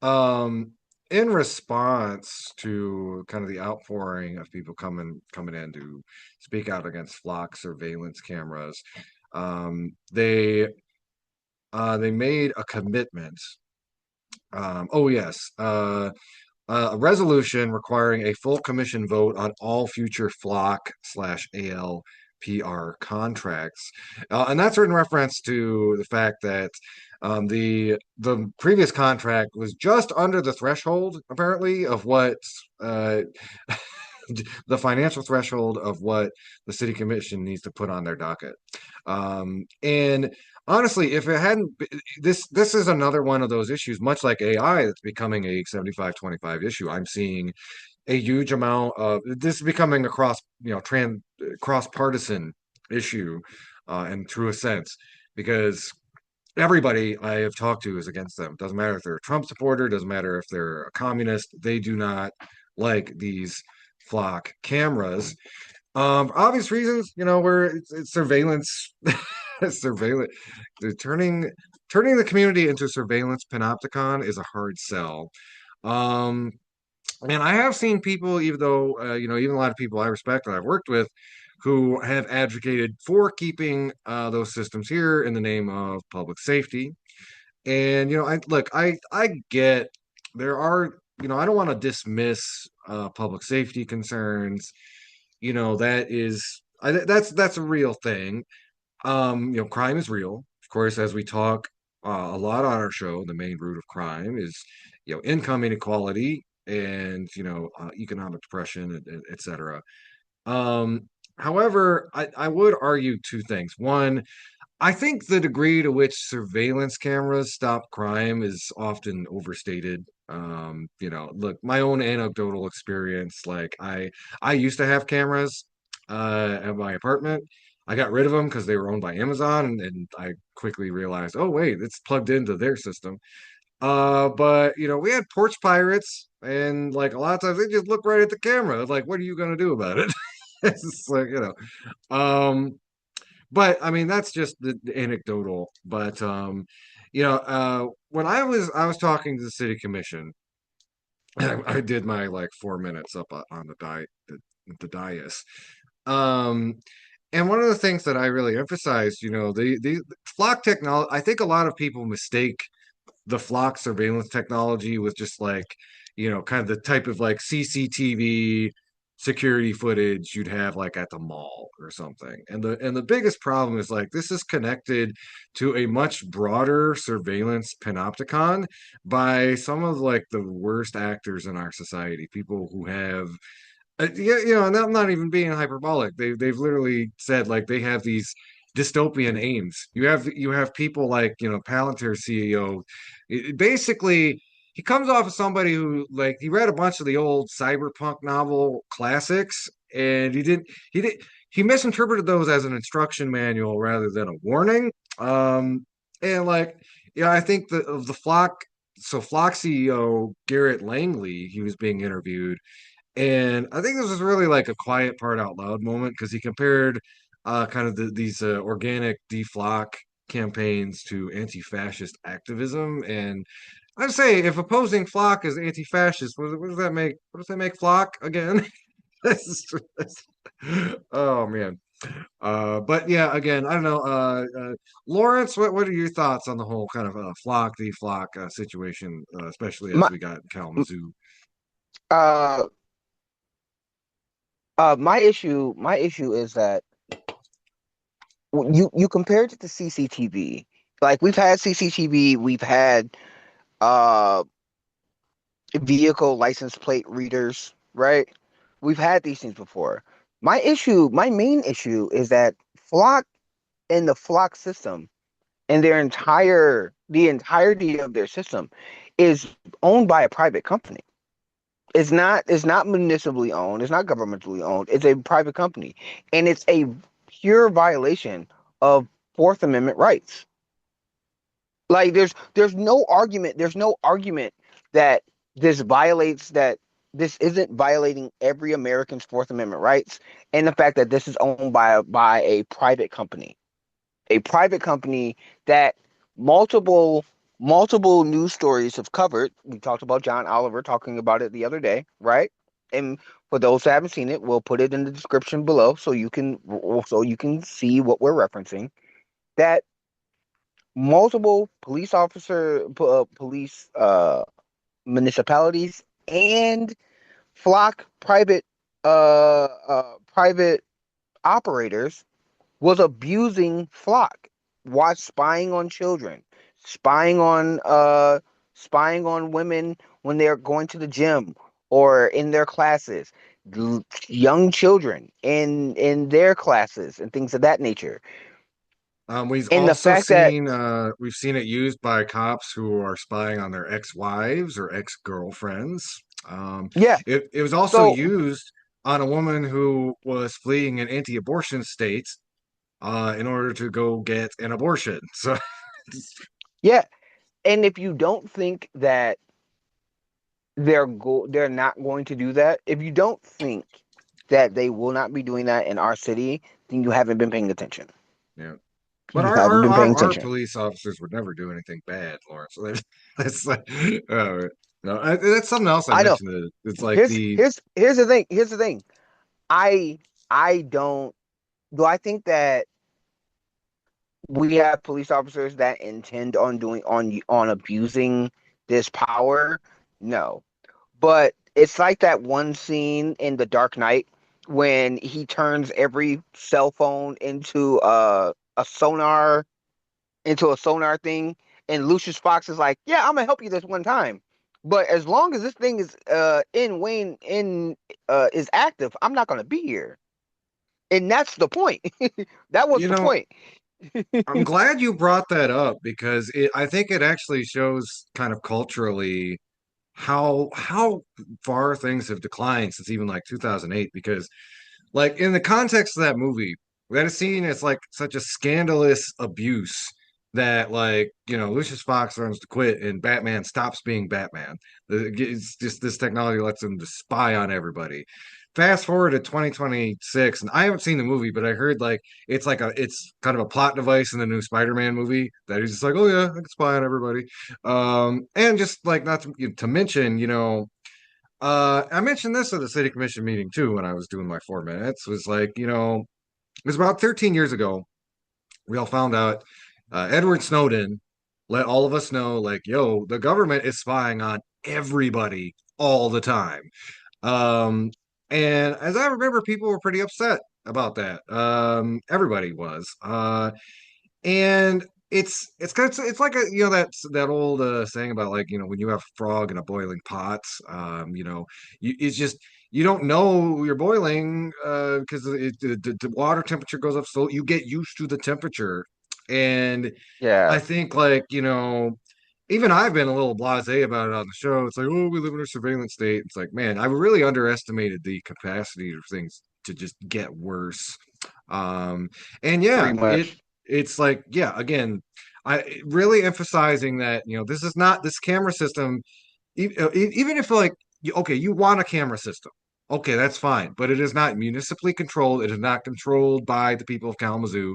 Um, in response to kind of the outpouring of people coming in to speak out against flock surveillance cameras, they made a commitment. Oh yes, a resolution requiring a full commission vote on all future flock/ALPR contracts, and that's in reference to the fact that the previous contract was just under the threshold, apparently, of what uh, the financial threshold of what the city commission needs to put on their docket. And honestly, if it hadn't, this is another one of those issues, much like AI, that's becoming a 75-25 issue. I'm seeing a huge amount of this becoming a cross partisan issue, in truest sense, because everybody I have talked to is against them. Doesn't matter if they're a Trump supporter, doesn't matter if they're a communist. They do not like these flock cameras. For obvious reasons, where it's surveillance, surveillance, they're turning the community into surveillance panopticon is a hard sell. Um, and I have seen people, even though even a lot of people I respect and I've worked with, who have advocated for keeping those systems here in the name of public safety. And I get there are I don't want to dismiss public safety concerns. That's a real thing. Crime is real. Of course, as we talk a lot on our show, the main root of crime is income inequality and economic depression, et cetera. However, I would argue two things. One, I think the degree to which surveillance cameras stop crime is often overstated. Look, my own anecdotal experience, like I used to have cameras at my apartment. I got rid of them because they were owned by Amazon, and I quickly realized, oh wait, it's plugged into their system. But we had porch pirates, and like a lot of times they just look right at the camera. It's like, what are you gonna do about it? It's just like, but I mean, that's just the anecdotal. But when I was talking to the city commission, I did my like 4 minutes up on the dais. Um, and one of the things that I really emphasized, the flock technology, I think a lot of people mistake the flock surveillance technology with just like, kind of the type of like CCTV security footage you'd have like at the mall or something. And the biggest problem is like this is connected to a much broader surveillance panopticon by some of like the worst actors in our society, people who have yeah, and I'm not even being hyperbolic. They've literally said like they have these dystopian aims. You have people like Palantir CEO. Basically, he comes off as somebody who like he read a bunch of the old cyberpunk novel classics, and he misinterpreted those as an instruction manual rather than a warning. And like I think of the Flock. So Flock CEO Garrett Langley, he was being interviewed and I think this was really like a quiet part out loud moment because he compared kind of these organic deflock campaigns to anti-fascist activism. And I'd say if opposing flock is anti-fascist, what does that make? What does that make flock again? Oh man. But yeah, again, I don't know. Lawrence, what are your thoughts on the whole kind of flock deflock situation, especially as My we got Kalamazoo? uh my issue is that you compared it to CCTV. Like we've had CCTV, we've had uh vehicle license plate readers, right? We've had these things before. My main issue is that Flock and the Flock system and the entirety of their system is owned by a private company. It's not municipally owned, it's not governmentally owned, it's a private company. And it's a pure violation of Fourth Amendment rights. Like there's no argument that this isn't violating every American's Fourth Amendment rights, and the fact that this is owned by a private company. A private company that multiple multiple news stories have covered. We talked about John Oliver talking about it the other day, right? And for those who haven't seen it, we'll put it in the description below so you can see what we're referencing. That multiple police municipalities and flock private operators was abusing Flock, watch spying on children, spying on spying on women when they're going to the gym or in their classes, young children in their classes and things of that nature. We've And the also fact that seen it used by cops who are spying on their ex-wives or ex-girlfriends. yeah, It was also so used on a woman who was fleeing an anti-abortion state in order to go get an abortion. So yeah, and if you don't think that they're not going to do that, if you don't think that they will not be doing that in our city, then you haven't been paying attention. yeah. But You our, haven't our been our paying our attention. police officers would never do anything bad, Lawrence. So that's like, no, that's something else I I know. mentioned. It's like the Here's the thing. Here's the thing. I I don't do I think that we have police officers that intend on on abusing this power? No. But it's like that one scene in The Dark Knight when he turns every cell phone into a sonar thing, and Lucius Fox is like, "Yeah, I'm gonna help you this one time, but as long as this thing is in Wayne in is active, I'm not gonna be here." And that's the point. That was you the know point. I'm glad you brought that up because I think it actually shows kind of culturally how far things have declined since even like 2008. Because like in the context of that movie, that is seen as like such a scandalous abuse that like Lucius Fox learns to quit and Batman stops being Batman. It's just this technology lets him to spy on everybody. fast forward to 2026, and I haven't seen the movie, but I heard like it's kind of a plot device in the new Spider-Man movie that he's just like, oh yeah, I can spy on everybody. And just like not to mention, I mentioned this at the city commission meeting too when I was doing my 4 minutes. Was like, it was about 13 years ago. We all found out Edward Snowden let all of us know, like, yo, the government is spying on everybody all the time. Um, and as I remember, people were pretty upset about that. Everybody was. And it's like that old saying about, like, when you have a frog in a boiling pot, it's just you don't know you're boiling because the water temperature goes up, so you get used to the temperature. And I Yeah, think, like, even I've been a little blasé about it on the show. It's like, oh, we live in a surveillance state. It's like, man, I really underestimated the capacity of things to just get worse. Um, and yeah, pretty much. it's like, yeah, again, I really emphasizing that, this is not this camera system, even if, like, okay, you want a camera system. Okay, that's fine, but it is not municipally controlled. It is not controlled by the people of Kalamazoo.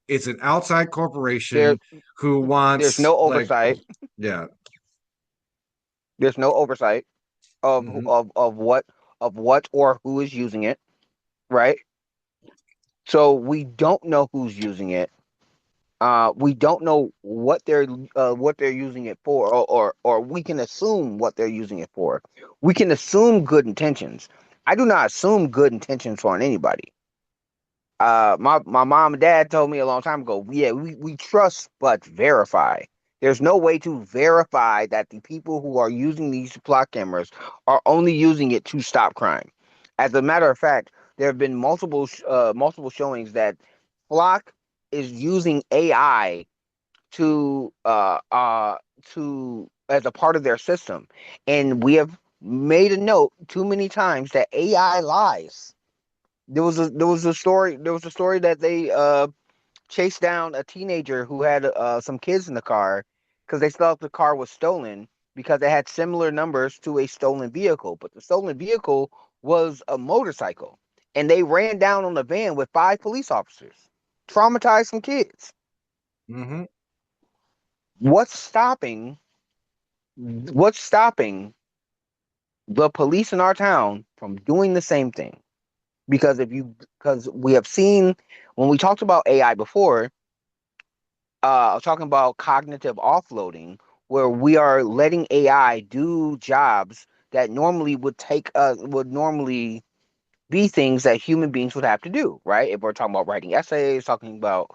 It's an outside There, corporation who there's wants, no like, oversight. yeah. There's no oversight of Hmm. what or who is using it, right? So we don't know who's using it. We don't know what they're using it for, or we can assume what they're using it for. We can assume good intentions. I do not assume good intentions on anybody. My mom and dad told me a long time ago, yeah, we trust but verify. There's no way to verify that the people who are using these plot cameras are only using it to stop crime. As a matter of fact, there have been multiple showings that Flock is using AI to as a part of their system, and we have made a note too many times that AI lies. There was a story that they chased down a teenager who had some kids in the car because they thought the car was stolen because it had similar numbers to a stolen vehicle, but the stolen vehicle was a motorcycle, and they ran down on the van with 5 police officers, traumatized some kids. Hmm. What's stopping? What's stopping the police in our town from doing the same thing? Because we have seen when we talked about AI before, talking about cognitive offloading, where we are letting AI do jobs that would normally be things that human beings would have to do, right? If we're talking about writing essays, talking about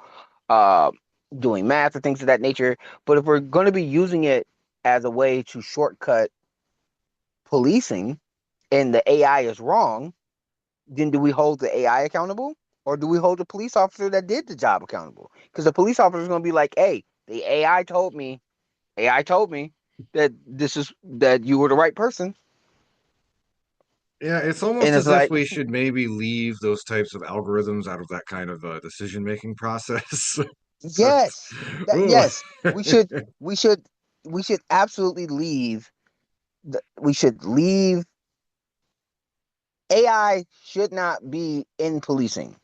uh, doing math or things of that nature. But if we're going to be using it as a way to shortcut policing and the AI is wrong, then do we hold the AI accountable? Or do we hold the police officer that did the job accountable? Because the police officer is going to be like, hey, the AI told me that that you were the right person. Yeah, it's And almost it's as if like, we should maybe leave those types of algorithms out of that kind of decision-making process. yes, Ooh. yes, we should, we should, we should absolutely leave. We should leave. AI should not be in policing.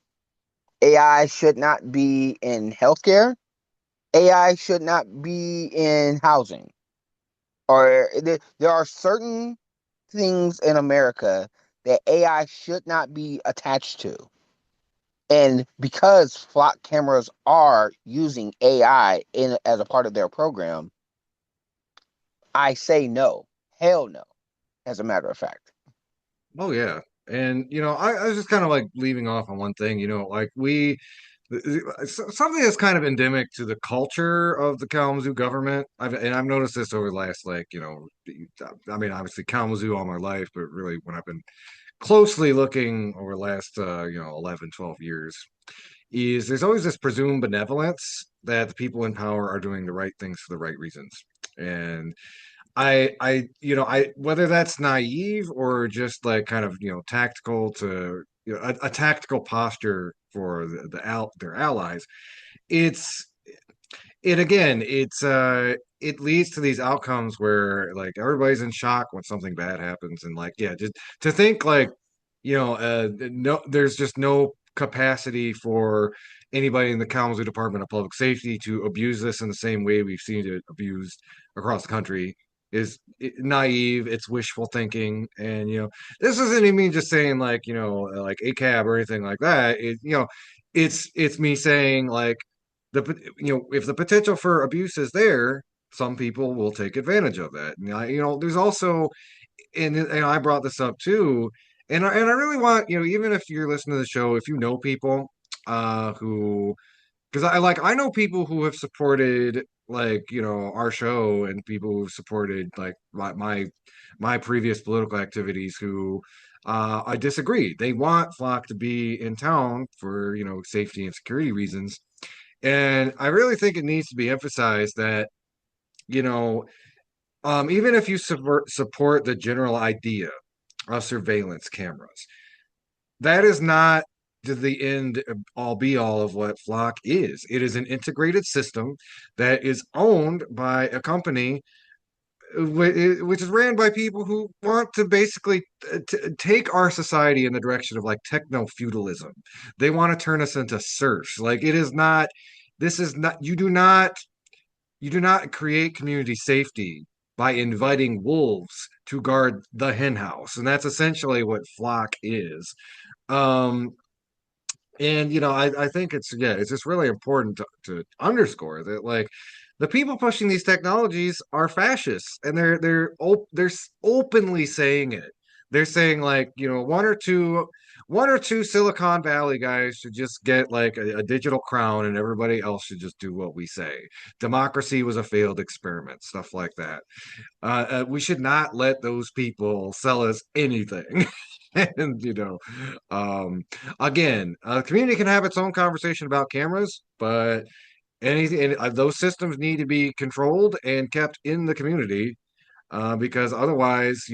AI should not be in healthcare. AI should not be in housing. Or there are certain things in America that AI should not be attached to. And because flock cameras are using AI in as a part of their program, I say no. Hell no, as a matter of fact. Oh yeah. And I was just kind of like leaving off on one thing, like something that's kind of endemic to the culture of the Kalamazoo government. I've noticed this over the last, like, I mean, obviously Kalamazoo all my life, but really when I've been closely looking over the last 11, 12 years, is there's always this presumed benevolence that the people in power are doing the right things for the right reasons. And whether that's naive or just like kind of, tactical to, a tactical posture for their allies. It's it again. It leads to these outcomes where, like, everybody's in shock when something bad happens, and, like, yeah, just to think, like, no, there's just no capacity for anybody in the Kalamazoo Department of Public Safety to abuse this in the same way we've seen it abused across the country. Is naive, it's wishful thinking, and this isn't even just saying like like ACAB or anything like that. It's me saying like if the potential for abuse is there, some people will take advantage of that. There's also, and I brought this up too, and I really want even if you're listening to the show, if you know people who, because I know people who have supported like our show, and people who've supported like my previous political activities who I disagree. They want Flock to be in town for safety and security reasons, and I really think it needs to be emphasized that you know even if you support the general idea of surveillance cameras, that is not the end all be all of what Flock is. It is an integrated system that is owned by a company which is ran by people who want to basically take our society in the direction of like techno feudalism. They want to turn us into serfs. Like it is not. This is not. You do not create community safety by inviting wolves to guard the hen house, and that's essentially what Flock is. Um, and I think it's just really important to underscore that like the people pushing these technologies are fascists, and they're openly saying it. They're saying like one or two Silicon Valley guys should just get like a digital crown, and everybody else should just do what we say. Democracy was a failed experiment, stuff like that. We should not let those people sell us anything. And again, the community can have its own conversation about cameras, but anything, those systems need to be controlled and kept in the community, because otherwise,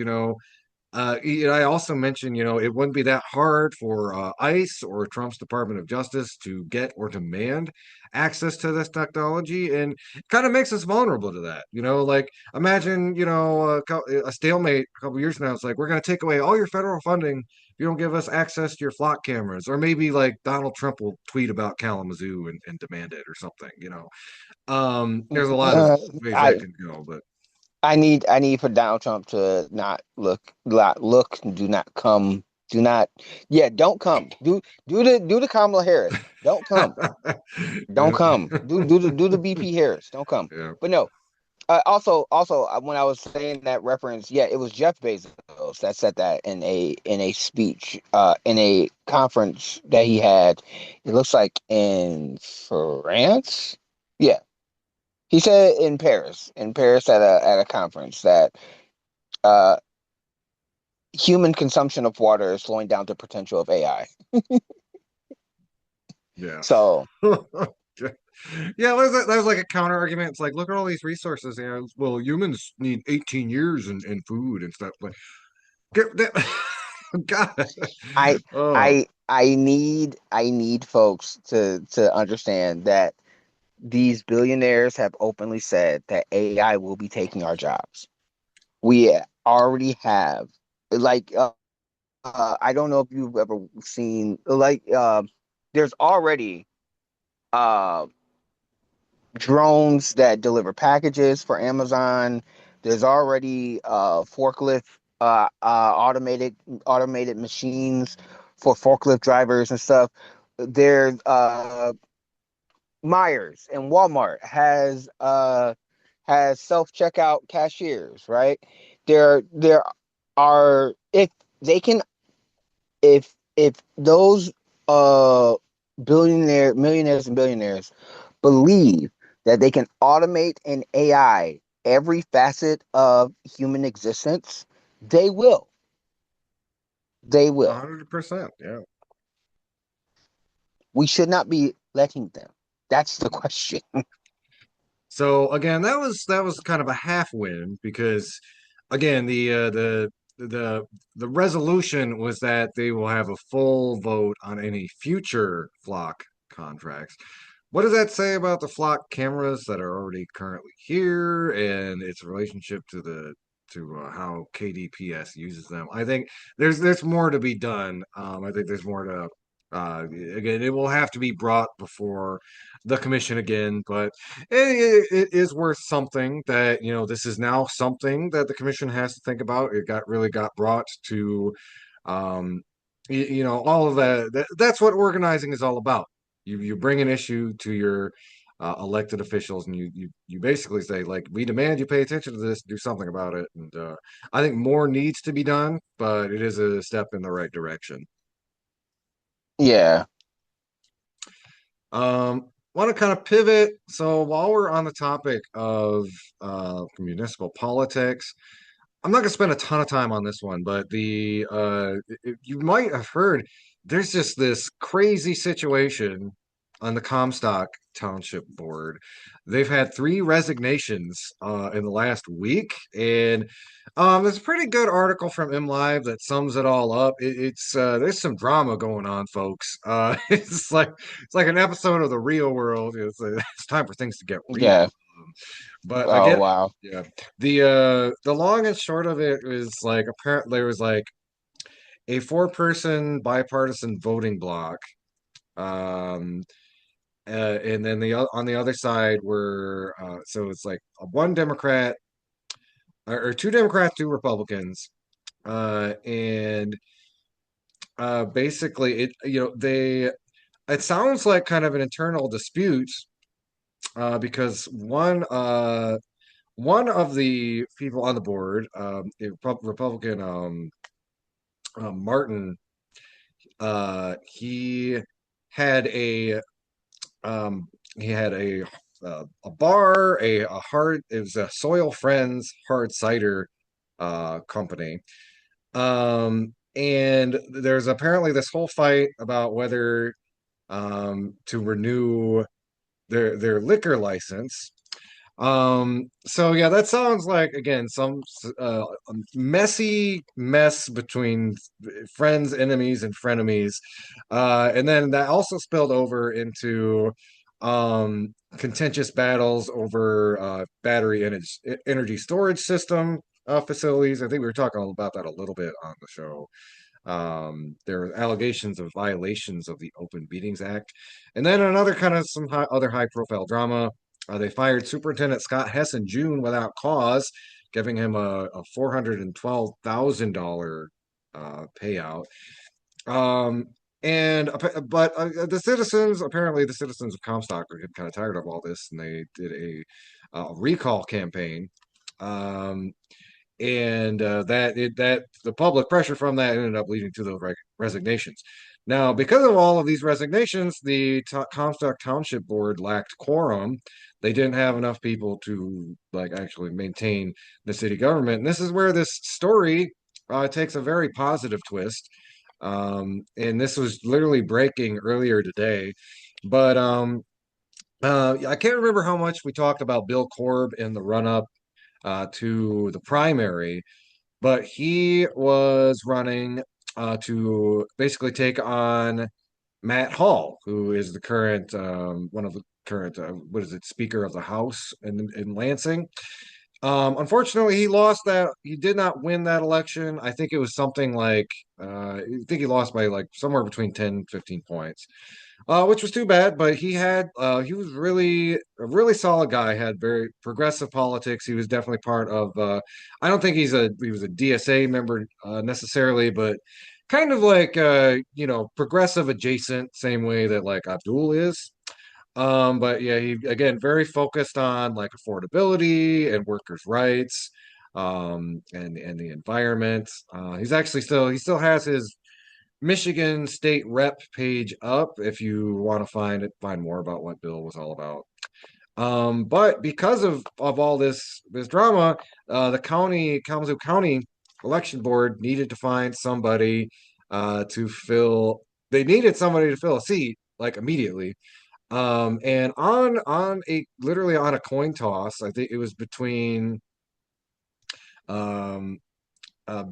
I also mentioned, it wouldn't be that hard for ICE or Trump's Department of Justice to get or demand access to this technology, and it kind of makes us vulnerable to that. Like imagine, a stalemate a couple years from now. It's like we're going to take away all your federal funding if you don't give us access to your flock cameras, or maybe like Donald Trump will tweet about Kalamazoo and demand it or something. There's a lot of ways that I can go, but I need for Donald Trump to not look, do not come, do not, yeah, don't come. Do the Kamala Harris. Don't come. Don't come. Do the BP Harris. Don't come. yeah. But no. Also, when I was saying that reference, yeah, it was Jeff Bezos that said that in a speech, in a conference that he had. It looks like in France. Yeah, he said in Paris at a conference that uh, human consumption of water is slowing down the potential of AI. Yeah. So, Yeah, there's like a counter argument. It's like, look at all these resources. Well, humans need 18 years in food and stuff. Like, get that, God. I Oh, I need folks to understand that these billionaires have openly said that AI will be taking our jobs. We already have, like, I don't know if you've ever seen, like, there's already uh, drones that deliver packages for Amazon. There's already automated machines for forklift drivers and stuff. There's Myers and Walmart has self-checkout cashiers, right? There are, if they can, if those uh millionaires and billionaires believe that they can automate an AI every facet of human existence, they will. They will. 100%. Yeah. We should not be letting them. That's the question. So again, that was kind of a half win because again, the resolution was that they will have a full vote on any future flock contracts. What does that say about the flock cameras that are already currently here and its relationship to the how KDPS uses them. I think there's more to be done. I think there's more to again, it will have to be brought before the commission again, but it is worth something that, this is now something that the commission has to think about. It got brought to um, all of that's what organizing is all about. You bring an issue to your elected officials, and you basically say, like, we demand you pay attention to this, do something about it. And I think more needs to be done, but it is a step in the right direction. Yeah. Want to kind of pivot. So while we're on the topic of municipal politics, I'm not going to spend a ton of time on this one, but you might have heard there's just this crazy situation on the Comstock Township board. They've had three resignations in the last week, and there's a pretty good article from MLive that sums it all up. It's there's some drama going on, folks. It's like an episode of the real world. It's time for things to get real. Yeah. But I Oh get, wow. yeah. The long and short of it is, like, apparently there was like a four-person bipartisan voting bloc. Um, and then on the other side were so it's like one Democrat, or two Democrats, two Republicans, and basically it sounds like kind of an internal dispute, because one of the people on the board, Republican, Martin, he had a um, he had a bar, a hard it was a Soil Friends hard cider company. And there's apparently this whole fight about whether to renew their liquor license. So yeah, that sounds like, again, some messy mess between friends, enemies, and frenemies. And then that also spilled over into contentious battles over battery energy storage system facilities. I think we were talking about that a little bit on the show. There are allegations of violations of the Open Meetings Act. And then another kind of other high profile drama. They fired Superintendent Scott Hess in June without cause, giving him a $412,000 payout. Um, but apparently the citizens of Comstock are getting kind of tired of all this, and they did a recall campaign. Um, and that the public pressure from that ended up leading to those resignations. Now, because of all of these resignations, the Comstock Township Board lacked quorum. They didn't have enough people to, like, actually maintain the city government. And this is where this story takes a very positive twist. And this was literally breaking earlier today. But I can't remember how much we talked about Bill Korb in the run up to the primary, but he was running to basically take on Matt Hall, who is the current one of the current what is it, Speaker of the House in Lansing. Unfortunately, he lost that. He did not win that election. I think it was something like I think he lost by like somewhere between 10, 15 points, which was too bad. But he was really a really solid guy. Had very progressive politics. He was definitely part of. I don't think he was a DSA member necessarily, but kind of like progressive adjacent, same way that like Abdul is. But yeah, he again very focused on like affordability and workers' rights, and the environment. He still has his Michigan State Rep page up if you want to find more about what Bill was all about. But because of all this drama, the Kalamazoo County Election Board needed to find somebody to fill. They needed somebody to fill a seat like immediately. And on a literally on a coin toss, I think it was between um,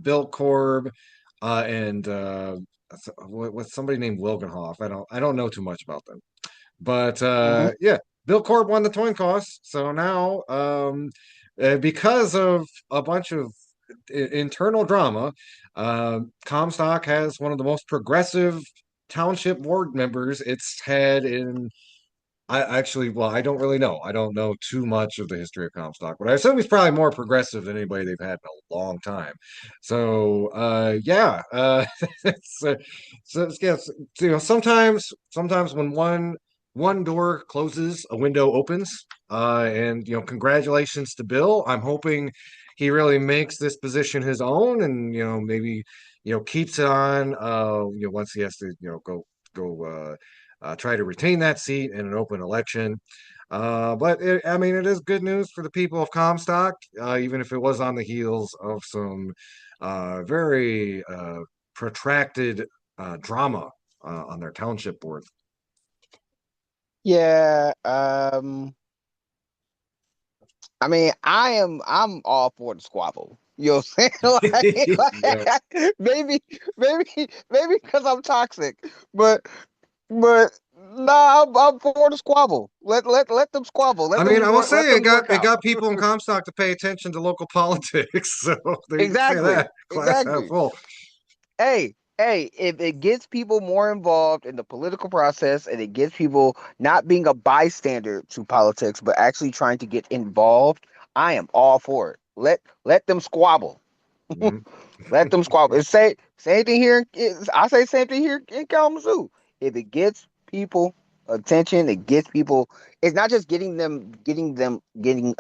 Bill Korb and what's somebody named Wilgenhoff. I don't know too much about them, but Hmm. yeah, Bill Korb won the coin toss. So now, because of a bunch of internal drama. Comstock has one of the most progressive township board members it's had in I actually, well, I don't really know. I don't know too much of the history of Comstock, but I assume he's probably more progressive than anybody they've had in a long time. So, yeah, it's, yes, sometimes when one door closes, a window opens. And congratulations to Bill. I'm hoping he really makes this position his own, and maybe keeps it on. Once he has to go. Try to retain that seat in an open election. But I mean, it is good news for the people of Comstock, even if it was on the heels of some very protracted drama on their township board. Yeah, I mean, I'm all for the squabble. You know what I'm saying? Yeah. Maybe because I'm toxic, but but nah, I'm for the squabble. Let them squabble. I mean, I will Let say it them got work it out. got people in Comstock to pay attention to local politics. So there you can say Exactly, that glass half exactly. full. Hey, if it gets people more involved in the political process and it gets people not being a bystander to politics, but actually trying to get involved, I am all for it. Let them squabble. Mhm. Let them squabble. It's say same thing here. I say same thing here in Kalamazoo. If it gets people attention, it gets people. It's not just getting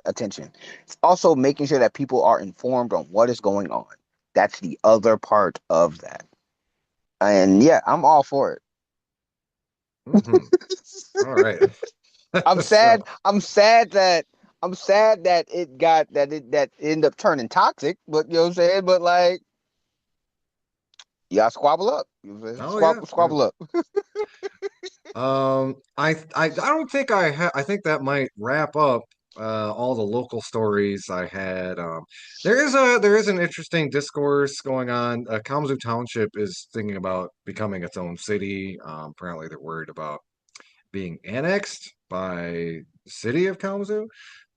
attention. It's also making sure that people are informed on what is going on. That's the other part of that. And yeah, I'm all for it. Mhm. All right. I'm So, sad. I'm sad that it got that ended up turning toxic. But you know what I'm saying. But like, y'all squabble up. You know what I'm saying? oh yeah. Squabble up. I don't think I think that might wrap up all the local stories I had. There is an interesting discourse going on. Kalamazoo Township is thinking about becoming its own city. Apparently, they're worried about being annexed by the city of Kalamazoo.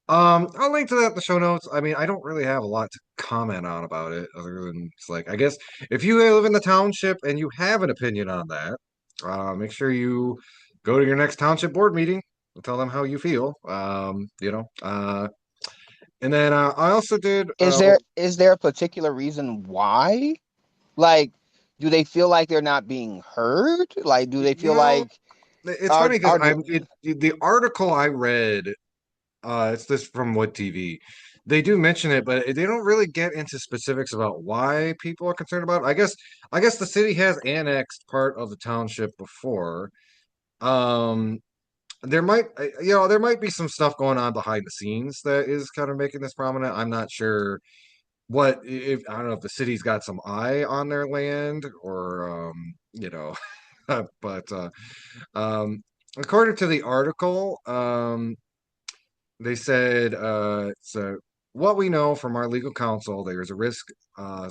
I'll link to that in the show notes. I mean, I don't really have a lot to comment on about it, other than it's like, I guess if you live in the township and you have an opinion on that, make sure you go to your next township board meeting and tell them how you feel. And then I also did. Is there a particular reason why? Like, do they feel like they're not being heard? Like, do they You feel know, like it's are funny because are the the article I read. It's this from Wood TV. They do mention it, but they don't really get into specifics about why people are concerned about it. I guess the city has annexed part of the township before. Um, there might be some stuff going on behind the scenes that is kind of making this prominent. I'm not sure what if I don't know if the city's got some eye on their land or but um, according to the article, they said, so what we know from our legal counsel, there is a risk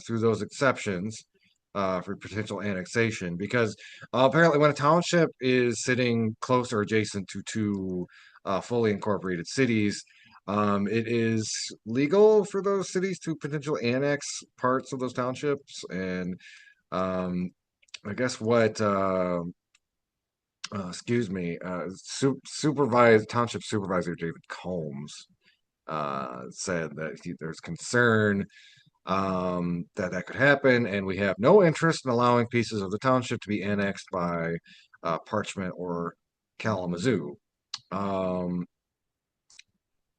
through those exceptions for potential annexation because apparently when a township is sitting close or adjacent to two fully incorporated cities, it is legal for those cities to potentially annex parts of those townships. And um, I guess what excuse me, township supervisor David Combs said that there's concern that could happen, and we have no interest in allowing pieces of the township to be annexed by Parchment or Kalamazoo. Um,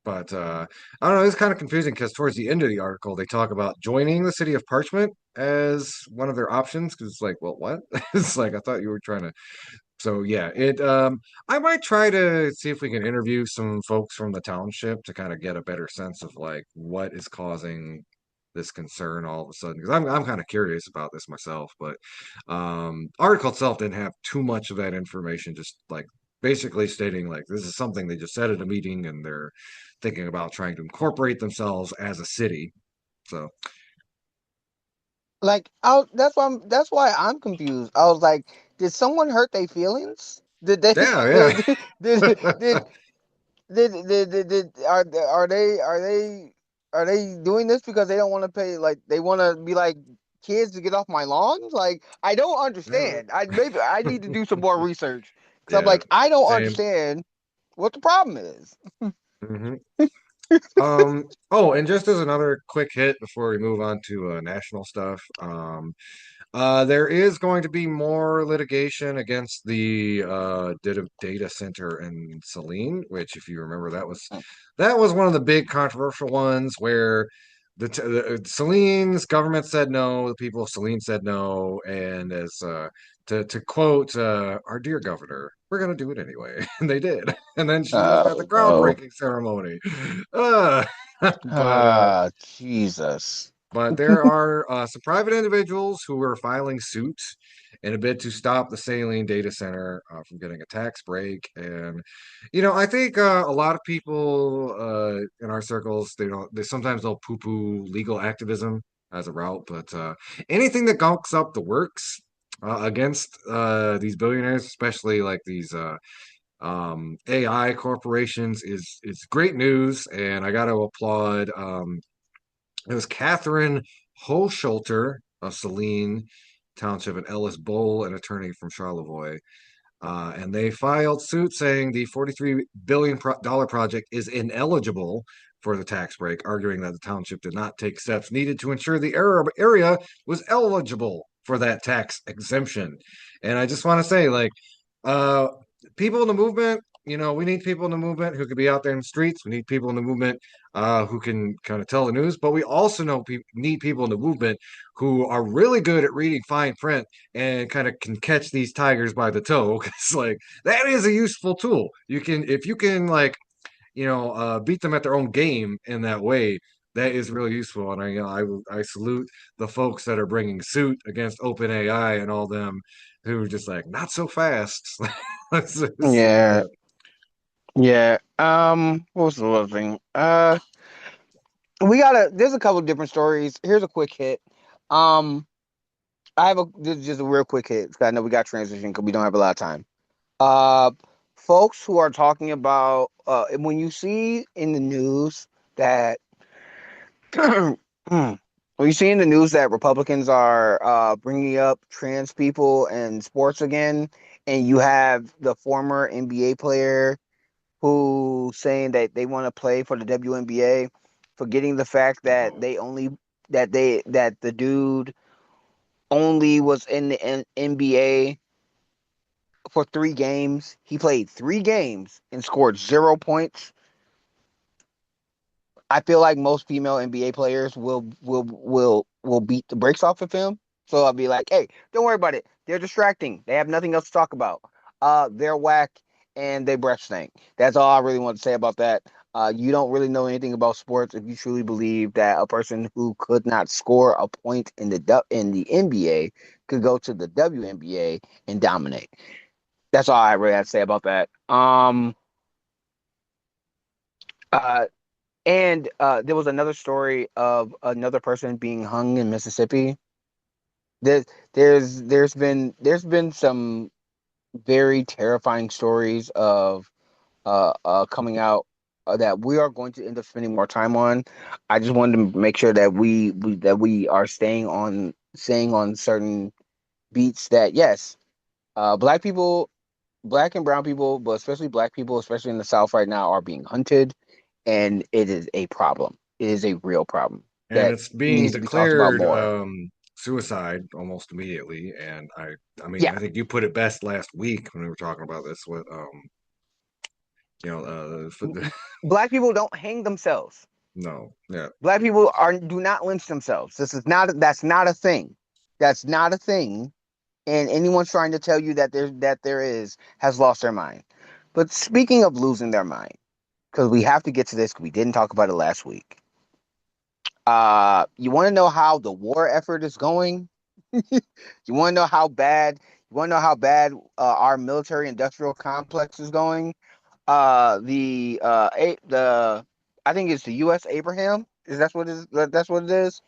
but I don't know, it's kind of confusing because towards the end of the article, they talk about joining the city of Parchment as one of their options because it's like, well, what? It's like I thought you were trying to so yeah, it I might try to see if we can interview some folks from the township to kind of get a better sense of like what is causing this concern all of a sudden because I'm kind of curious about this myself, but article itself didn't have too much of that information, just like basically stating like this is something they just said at a meeting and they're thinking about trying to incorporate themselves as a city. So like that's why I'm confused. I was like, did someone hurt their feelings? Did they yeah, did yeah. did are they Are they doing this because they don't want to pay? Like they want to be like kids to get off my lawn? Like I don't Yeah. understand. I need to do some more research because I'm Yeah, like I don't same. understand what the problem is. Hmm. Oh, and just as another quick hit before we move on to national stuff, there is going to be more litigation against the data center in Saline, which, if you remember, that was one of the big controversial ones where the Saline's government said no, the people of Saline said no, and as to quote our dear governor, we're going to do it anyway, and they did, and then she was at the Oh no. groundbreaking ceremony. Uh, but Ah, Jesus. there are some private individuals who are filing suits in a bid to stop the Saline data center from getting a tax break. And, I think a lot of people in our circles, they sometimes they'll poo-poo legal activism as a route, but anything that gunks up the works against these billionaires, especially like these AI corporations, is great news. And I got to applaud. It was Catherine Hochschulter of Saline Township and Ellis Bowl, an attorney from Charlevoix. And they filed suit saying the $43 billion project is ineligible for the tax break, arguing that the township did not take steps needed to ensure the area was eligible for that tax exemption. And I just want to say, like, uh, people in the movement, we need people in the movement who could be out there in the streets. We need people in the movement who can kind of tell the news, but we also need people in the movement who are really good at reading fine print and kind of can catch these tigers by the toe. Because like that is a useful tool. If you can like beat them at their own game in that way. That is really useful, and I salute the folks that are bringing suit against OpenAI and all them who are just like not so fast. Let's just say Yeah, that. yeah. What was the other thing? There's a couple different stories. Here's a quick hit. Um, this is just a real quick hit. 'Cause I know we got transition because we don't have a lot of time. Uh, Folks who are talking about when you see in the news that when you see in the news that Republicans are bringing up trans people in sports again, and you have the former NBA player who saying that they want to play for the WNBA, forgetting the fact that Oh. that the dude only was in the NBA for 3 games. He played 3 games and scored 0 points. I feel like most female NBA players will beat the brakes off of him. So I'll be like, hey, don't worry about it. They're distracting. They have nothing else to talk about. They're whack and they breath stink. That's all I really want to say about that. You don't really know anything about sports if you truly believe that a person who could not score a point in the NBA could go to the WNBA and dominate. That's all I really have to say about that. Uh, And there was another story of another person being hung in Mississippi. There, there's been some very terrifying stories of coming out that we are going to end up spending more time on. I just wanted to make sure that we are staying on certain beats that yes, black people, black and brown people, but especially black people, especially in the South right now, are being hunted, and it is a problem. It is a real problem And that it's being needs to be talked about declared more. suicide almost immediately. And I mean, Yeah, I think you put it best last week when we were talking about this with black people don't hang themselves. no, yeah. Black people are do not lynch themselves. That's not a thing. That's not a thing. And anyone trying to tell you that there is has lost their mind. But speaking of losing their mind, because we have to get to this, because we didn't talk about it last week. You want to know how the war effort is going? You want to know how bad? You want to know how bad our military industrial complex is going? The I think it's the U.S. Abraham. Is that's what it is? That's what it is.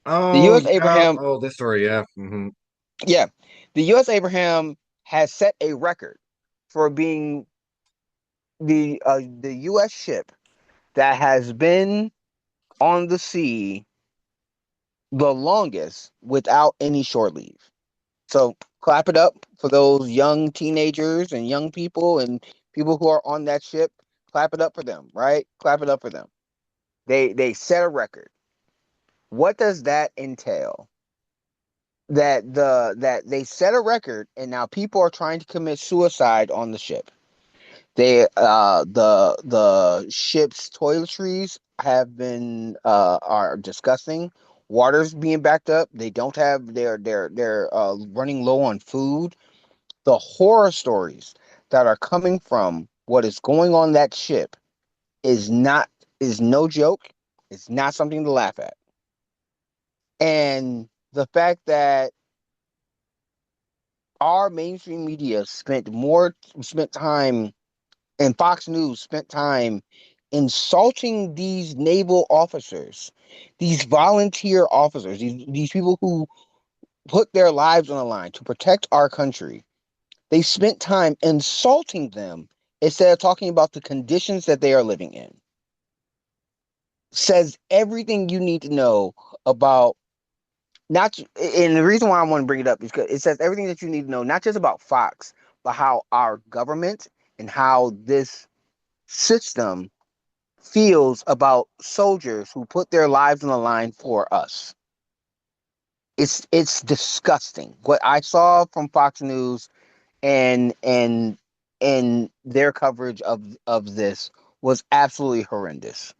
The Oh U.S. yeah. Abraham. Oh, this story, yeah. Yeah, the U.S. Abraham has set a record for being the U.S. ship that has been on the sea the longest without any shore leave. So clap it up for those young teenagers and young people and people who are on that ship. Clap it up for them, right? Clap it up for them. They set a record. What does that entail? That they set a record and now people are trying to commit suicide on the ship. The ship's toiletries have been are disgusting. Water's being backed up. They don't have they're running low on food. The horror stories that are coming from what is going on that ship is not is no joke. It's not something to laugh at. And the fact that our mainstream media spent time and Fox News spent time insulting these naval officers, these volunteer officers, these people who put their lives on the line to protect our country. They spent time insulting them instead of talking about the conditions that they are living in. Says everything you need to know about not and the reason why I want to bring it up is because it says everything that you need to know, not just about Fox, but how our government and how this system feels about soldiers who put their lives on the line for us. It's disgusting. What I saw from Fox News and their coverage of this was absolutely horrendous.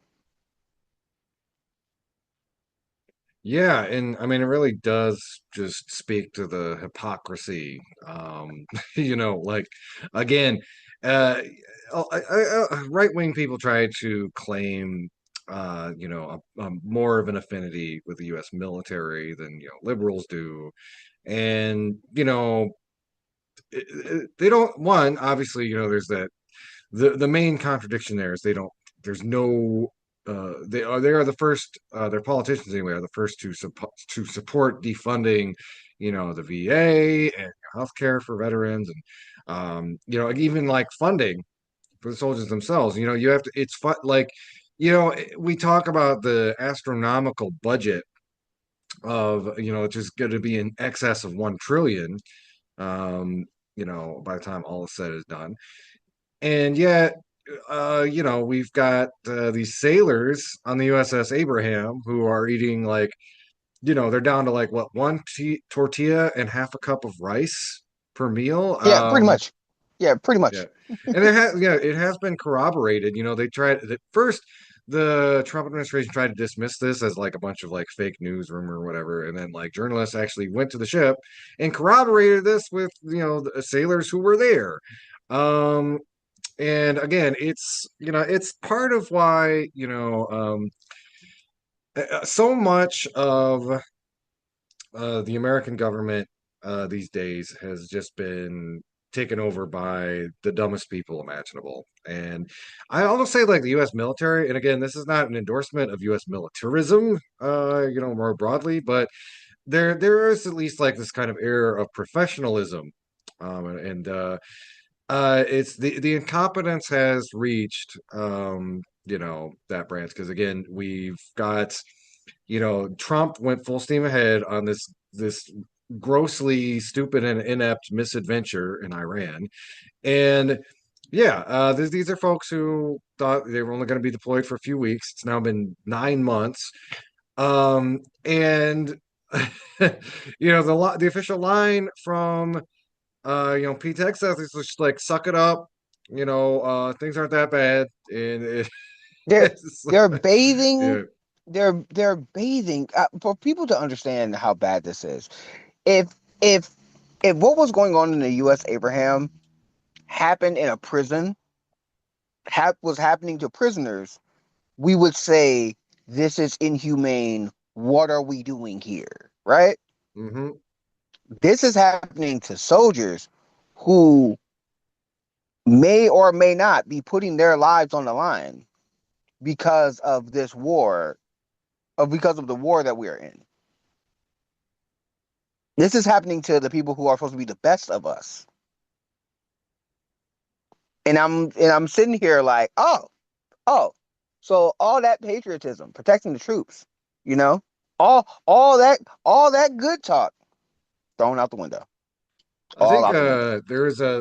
Yeah, and I mean, it really does just speak to the hypocrisy. Like again, uh, right-wing people try to claim, more of an affinity with the U.S. military than liberals do, and they don't. One, obviously, there's that the main contradiction there is they don't there's no they are the first their politicians anyway are the first to support defunding the VA and healthcare for veterans and even like funding for the soldiers themselves. You have to it's fun like we talk about the astronomical budget of it's just going to be in excess of 1 trillion by the time all is said is done, and yet, we've got these sailors on the USS Abraham who are eating like, they're down to like what, one tortilla and half a cup of rice per meal. Yeah, pretty much. Yeah, pretty Yeah, much. and it has been corroborated. They tried at first. The Trump administration tried to dismiss this as like a bunch of like fake news rumor or whatever, and then like journalists actually went to the ship and corroborated this with the sailors who were there. Um, and again, it's part of why so much of the American government these days has just been taken over by the dumbest people imaginable. And I almost say like the U.S. military, and again, this is not an endorsement of U.S. militarism, more broadly, but there is at least like this kind of air of professionalism, and it's the incompetence has reached that branch because again we've got Trump went full steam ahead on this grossly stupid and inept misadventure in Iran, and yeah, these are folks who thought they were only going to be deployed for a few weeks. It's now been 9 months, and the official line from Pete Texas is just like suck it up. Things aren't that bad, and They're it's they're like, bathing. yeah. They're bathing for people to understand how bad this is. If if if what was going on in the U.S. Abraham happened in a prison, was happening to prisoners, we would say this is inhumane. What are we doing here? Right? Hmm. This is happening to soldiers who may or may not be putting their lives on the line because of this war, or because of the war that we are in. This is happening to the people who are supposed to be the best of us. And I'm sitting here like, oh, So all that patriotism, protecting the troops, you know, all that good talk thrown out the window, I all think out the window.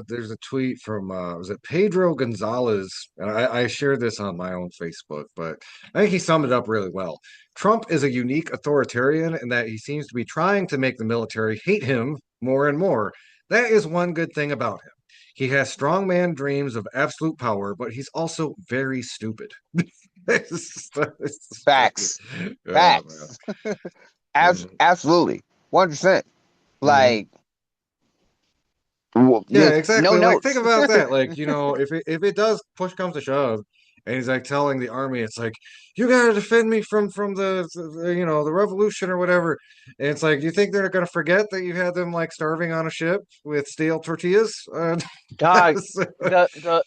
there's a tweet from was it Pedro Gonzalez, and I shared this on my own Facebook, but I think he summed it up really well. Trump is a unique authoritarian in that he seems to be trying to make the military hate him more and more. That is one good thing about him. He has strongman dreams of absolute power, but he's also very stupid. It's funny. Facts, Oh man. facts, Mhm. absolutely, 1%. Mhm. Like, Yeah, no exactly. Like think notes. about that. Like, if it does push comes to shove, and he's like telling the army, it's like, you gotta defend me from the revolution or whatever. And it's like, you think they're gonna forget that you had them like starving on a ship with stale tortillas? Dog,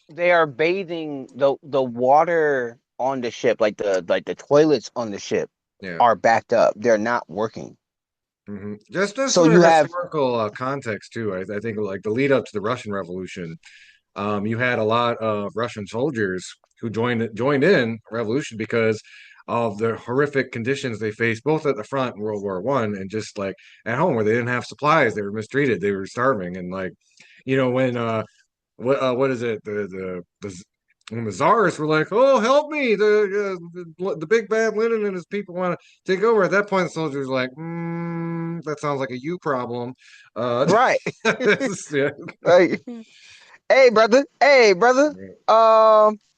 they are bathing the water on the ship, like the toilets on the ship yeah. are backed up. They're not working. Just So for you have historical context too, I think like the lead up to the Russian Revolution. You had a lot of Russian soldiers who joined in revolution because of the horrific conditions they faced both at the front in World War One and just like at home where they didn't have supplies, they were mistreated, they were starving, and like when what is it when the czars were like, "Oh, help me! The big bad Lenin and his people want to take over." At that point, the soldiers were like, "That sounds like a you problem." Uh, right. yeah, Like, hey brother,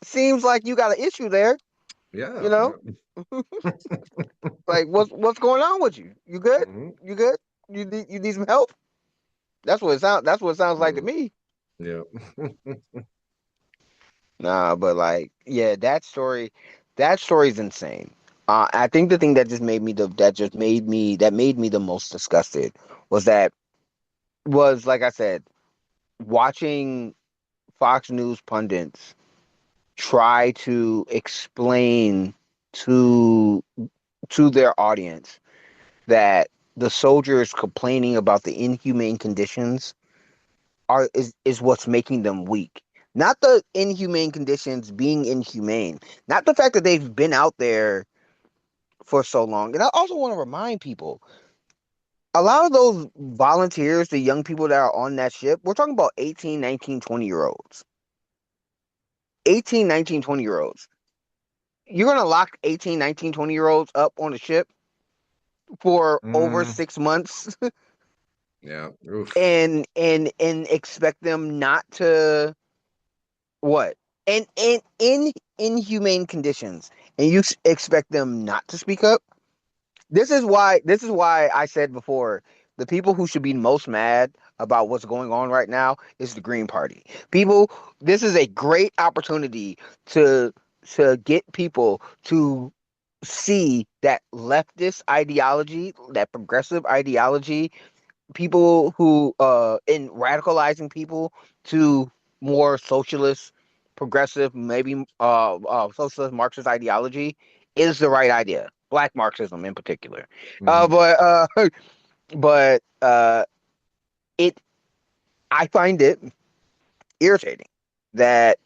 seems like you got an issue there, yeah, you know? yeah. Like what's going on with you? You good? Mhm. You good? You need some help? That's what it sounds like to Mm, me. yeah. Nah, but like, yeah, that story is insane. I think the thing that made me the most disgusted was like I said, watching Fox News pundits try to explain to their audience that the soldiers complaining about the inhumane conditions is what's making them weak. Not the inhumane conditions being inhumane. Not the fact that they've been out there for so long. And I also want to remind people, a lot of those volunteers, the young people that are on that ship, we're talking about 18, 19, 20 year olds. 18, 19, 20 year olds. You're going to lock 18, 19, 20 year olds up on a ship for over Mm, 6 months yeah. Oof. and expect them not to what? And in inhumane conditions, and you expect them not to speak up? This is why I said before, the people who should be most mad about what's going on right now is the Green Party. People, this is a great opportunity to get people to see that leftist ideology, that progressive ideology, people who in radicalizing people to more socialist, progressive, maybe socialist Marxist ideology is the right idea. Black Marxism in particular. Uh, Mhm. but uh, but it I find it irritating that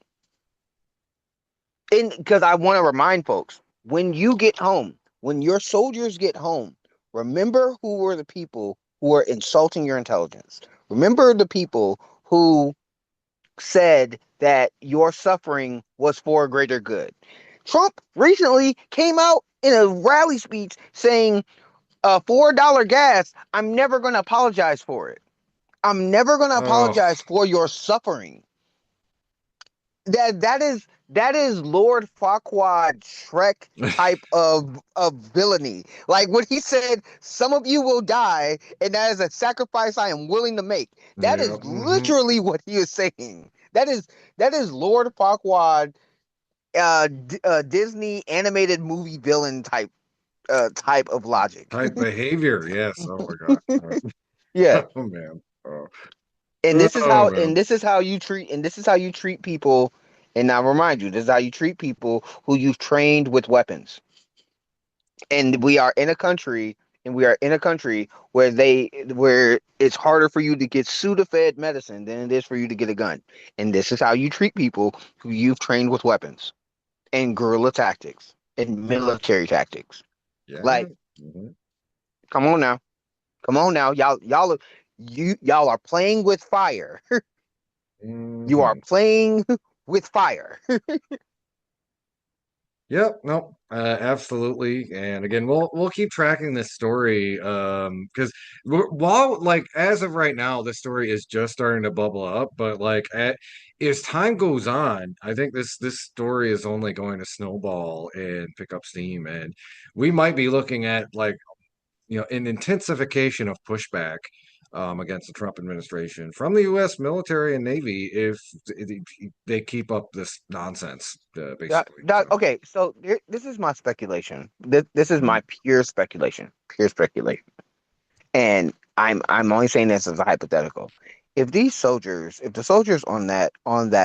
because I want to remind folks, when you get home, when your soldiers get home, remember who were the people who were insulting your intelligence. Remember the people who said that your suffering was for a greater good. Trump recently came out in a rally speech saying, $4 gas, I'm never going to apologize for it. I'm never going to Oh, apologize for your suffering. That is Lord Farquaad Shrek type of villainy. Like when he said, "Some of you will die, and that is a sacrifice I am willing to make." That yeah. is literally what he is saying. That is Lord Farquaad, Disney animated movie villain type of logic. Type behavior. Yes. Oh my God. Yeah, Oh man. Oh. and this is Oh how man. you treat people. And I remind you, this is how you treat people who you've trained with weapons. And we are in a country where it's harder for you to get Sudafed medicine than it is for you to get a gun. And this is how you treat people who you've trained with weapons. and guerrilla tactics and military tactics. Yeah. Like, Mhm. come on now, come on now, y'all are playing with fire. You are Mhm. playing with fire. Yep, no, absolutely. And again, we'll keep tracking this story because while like as of right now, this story is just starting to bubble up, but as time goes on, I think this story is only going to snowball and pick up steam, and we might be looking at an intensification of pushback against the Trump administration from the U.S. military and Navy if they keep up this nonsense, basically. So. Okay, so this is my speculation. This is Mhm. my pure speculation, and I'm only saying this as a hypothetical. If the soldiers on that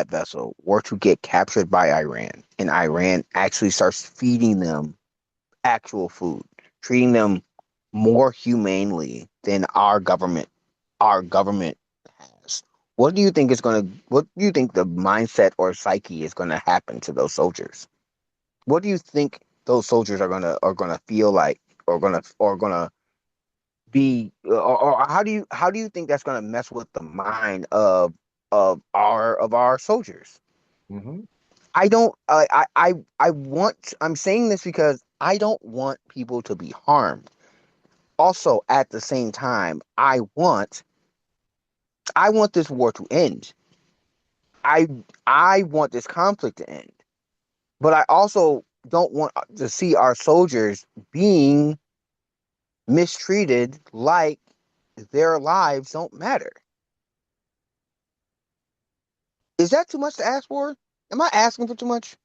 vessel were to get captured by Iran, and Iran actually starts feeding them actual food, treating them more humanely than our government has. What do you think the mindset or psyche is gonna happen to those soldiers? What do you think those soldiers are gonna feel like, or gonna or how do you think that's gonna mess with the mind of our soldiers? Mhm. I don't I want I'm saying this because I don't want people to be harmed. Also, at the same time, I want this war to end. I I want this conflict to end. But I also don't want to see our soldiers being mistreated like their lives don't matter. Is that too much to ask for? Am I asking for too much?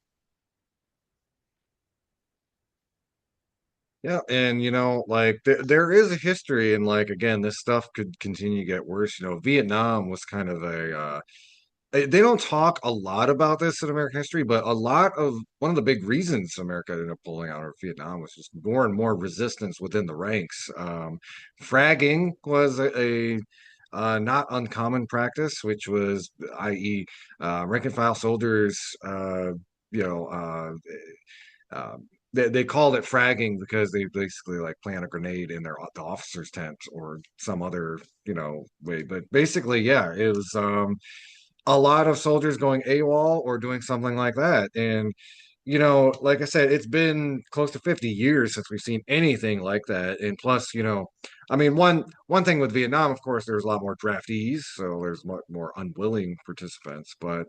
Yeah, and there is a history, and again, this stuff could continue to get worse. Vietnam was kind of they don't talk a lot about this in American history, but one of the big reasons America ended up pulling out of Vietnam was just more and more resistance within the ranks. Fragging was a not uncommon practice, which was, i.e., rank and file soldiers, you know, they called it fragging because they basically plant a grenade in the officer's tent or some other way. But basically, yeah, it was a lot of soldiers going AWOL or doing something like that. And like I said, it's been close to 50 years since we've seen anything like that. And plus, I mean, one thing with Vietnam, of course, there's a lot more draftees, so there's much more unwilling participants. But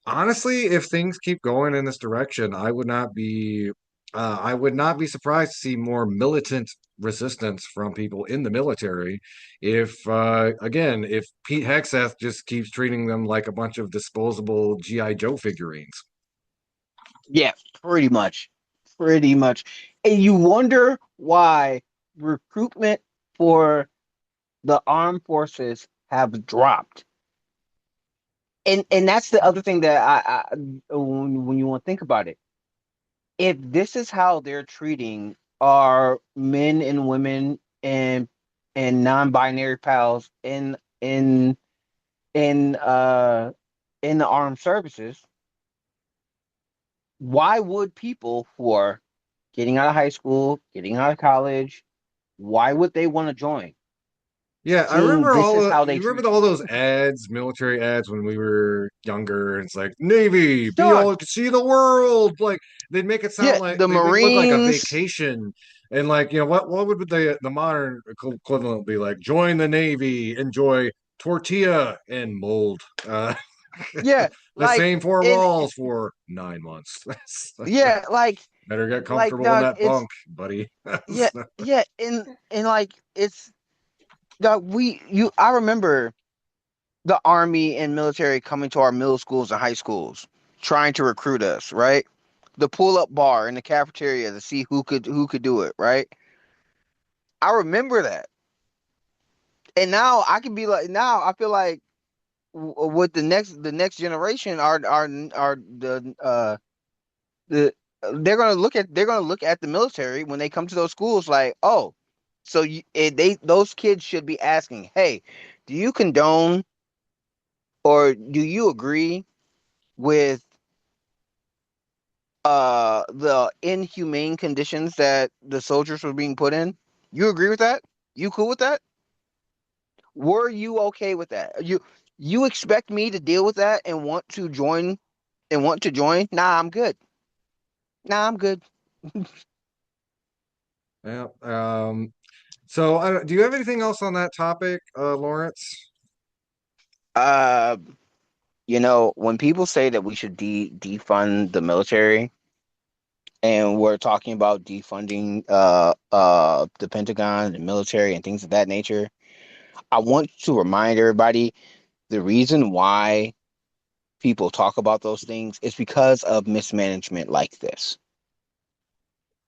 honestly, if things keep going in this direction, I would not be surprised to see more militant resistance from people in the military if Pete Hegseth just keeps treating them like a bunch of disposable GI Joe figurines. Yeah, pretty much. Pretty much. And you wonder why recruitment for the armed forces have dropped. And that's the other thing that when you want to think about it. If this is how they're treating our men and women and non-binary pals in in the armed services, why would people who are getting out of high school, getting out of college, why would they want to join? Yeah, I Seeing remember this is how they you remember treat all you. those ads, military ads when we were younger. It's like Navy, be Sure. all to see the world. Like Yeah, the they'd make it look like a Marines. vacation. And what would the modern equivalent be like? Join the Navy, enjoy tortilla and mold. Yeah, The like same four and walls for 9 months. yeah, Better get like comfortable in dog, that it's bunk, buddy. yeah, yeah, and like it's dog, I remember the army and military coming to our middle schools and high schools trying to recruit us, right? The pull up bar in the cafeteria to see who could do it, right? I remember that. And now I can be like now I feel like with the next generation are the they're gonna look at the military when they come to those schools like, oh, so they those kids should be asking, hey, do you condone or do you agree with the inhumane conditions that the soldiers were being put in. You agree with that? You cool with that? Were you okay with that? You expect me to deal with that and want to join? Nah, I'm good. Nah, I'm good. Yeah. So, do you have anything else on that topic, Lawrence? Uh, when people say that we should defund the military, and we're talking about defunding the Pentagon, the military, and things of that nature, I want to remind everybody the reason why people talk about those things is because of mismanagement like this.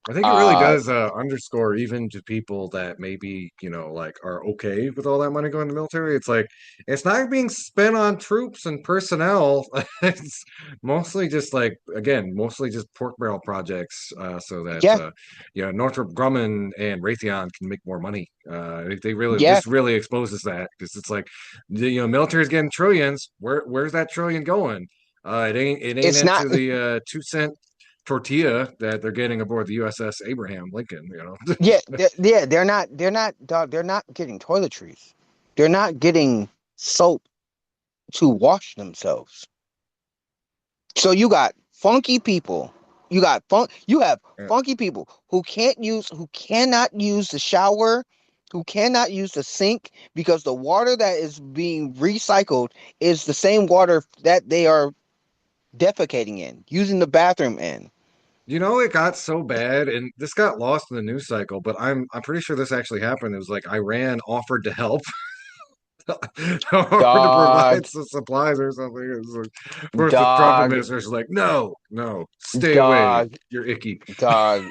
I think it really Uh, does underscore even to people that maybe, like are okay with all that money going to the military. It's like it's not being spent on troops and personnel. It's mostly just like again, mostly just pork barrel projects, so that yeah, Northrop Grumman and Raytheon can make more money. They really yeah, this really exposes that because it's like military's getting trillions. Where's that trillion going? It ain't it's not. into the 2 cent tortilla that they're getting aboard the USS Abraham Lincoln. Yeah, yeah, dog, they're not getting toiletries. They're not getting soap to wash themselves. So you got funky people. You have Yeah. funky people who cannot use the shower, who cannot use the sink because the water that is being recycled is the same water that they are defecating in, using the bathroom in. It got so bad, and this got lost in the news cycle. But I'm pretty sure this actually happened. It was like Iran offered to help, offered to Dog, provide some supplies or something. It was like, of course, the Trump dog, administration is like, no, no, stay away. dog, You're icky. dog.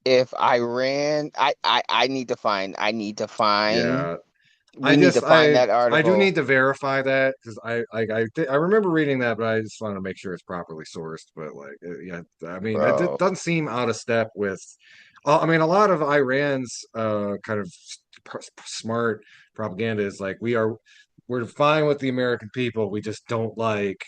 If Iran, I need to find, Yeah, I we need to just find that I do article, need to verify that because I remember reading that, but I just want to make sure it's properly sourced. But like, yeah, I mean, bro. doesn't seem out of step with. I mean, a lot of Iran's kind of smart propaganda is like we're fine with the American people. We just don't like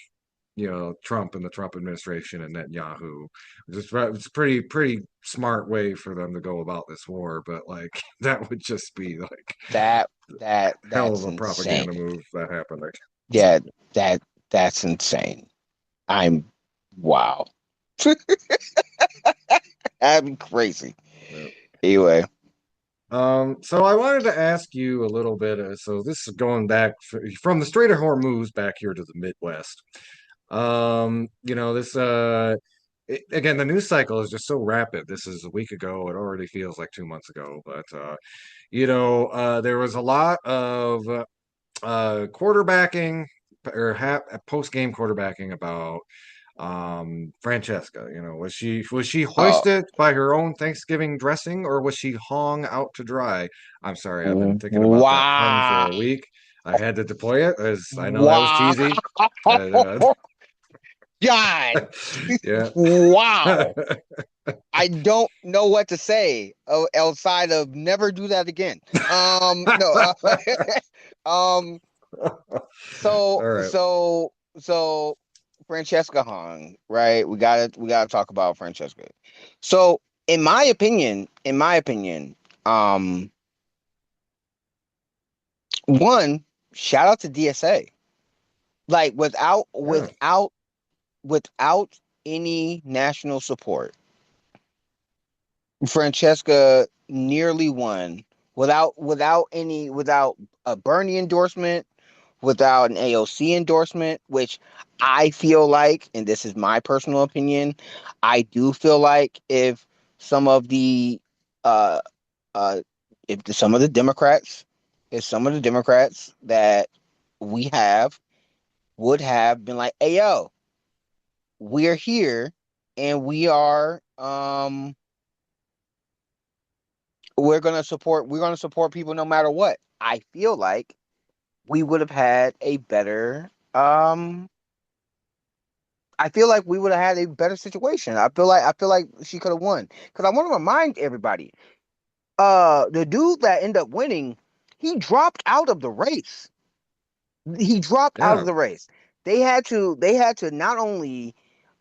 Trump and the Trump administration and Netanyahu. It's pretty smart way for them to go about this war, but like that would just be like That hell of that's a propaganda insane. move that happened. Like, Yeah, that's insane. I'm wow. I'm crazy. yeah. Anyway, So I wanted to ask you a little bit. So this is going back from the Strait of Hormuz back here to the Midwest. This again, the news cycle is just so rapid. This is a week ago. It already feels like 2 months ago, but there was a lot of quarterbacking or post game quarterbacking about Francesca. Was she uh, hoisted by her own Thanksgiving dressing or was she hung out to dry? I'm sorry, I've been thinking about that pun for wow, a week. I had to deploy it as I know that was wow, cheesy. God, Yeah. wow. I don't know what to say outside of never do that again. No, um, All right. so Francesca Hong, right? We gotta talk about Francesca. So in my opinion, um, one, shout out to DSA. Like Yeah. without any national support, Francesca nearly won without a Bernie endorsement, without an AOC endorsement, which I feel like, and this is my personal opinion, I do feel like some of the uh uh some of the Democrats, if some of the Democrats that we have would have been like, hey yo, we're here and we're gonna support people no matter what. I feel like we would have had a better I feel like we would have had a better situation. I feel like she could have won. Because I want to remind everybody, the dude that ended up winning, he dropped out of the race. He dropped out of Yeah. the race. They had to not only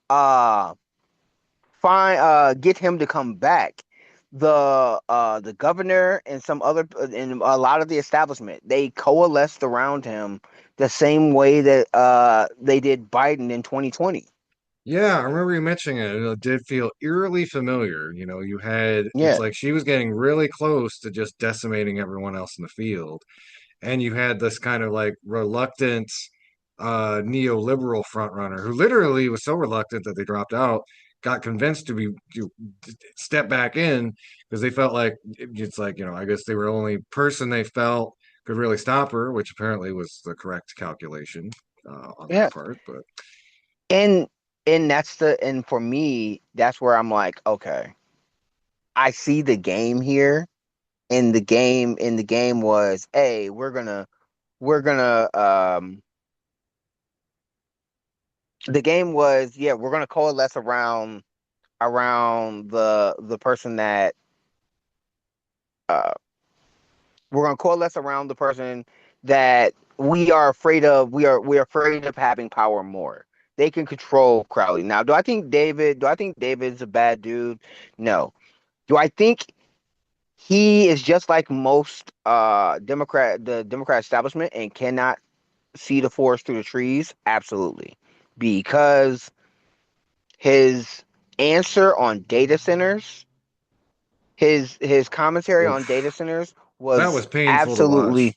uh get him to come back, the governor and some other and a lot of the establishment, they coalesced around him the same way that they did Biden in 2020. Yeah, I remember you mentioning it. It did feel eerily familiar. It's Yeah, like she was getting really close to just decimating everyone else in the field. And you had this kind of like reluctant neoliberal frontrunner who literally was so reluctant that they dropped out, got convinced to step back in because they felt like it's like, I guess they were the only person they felt could really stop her, which apparently was the correct calculation on their yeah, part. But and and for me, that's where I'm like, okay, I see the game here, and the game was, hey, we're gonna the game was, yeah, we're gonna coalesce around the person that uh we're gonna coalesce around the person that we are afraid of having power more. They can control Crowley. Now, do I think David's a bad dude? No. Do I think he is just like most the Democrat establishment and cannot see the forest through the trees? Absolutely. Because his answer on data centers, his commentary on data oof, centers that was was painful to absolutely, watch.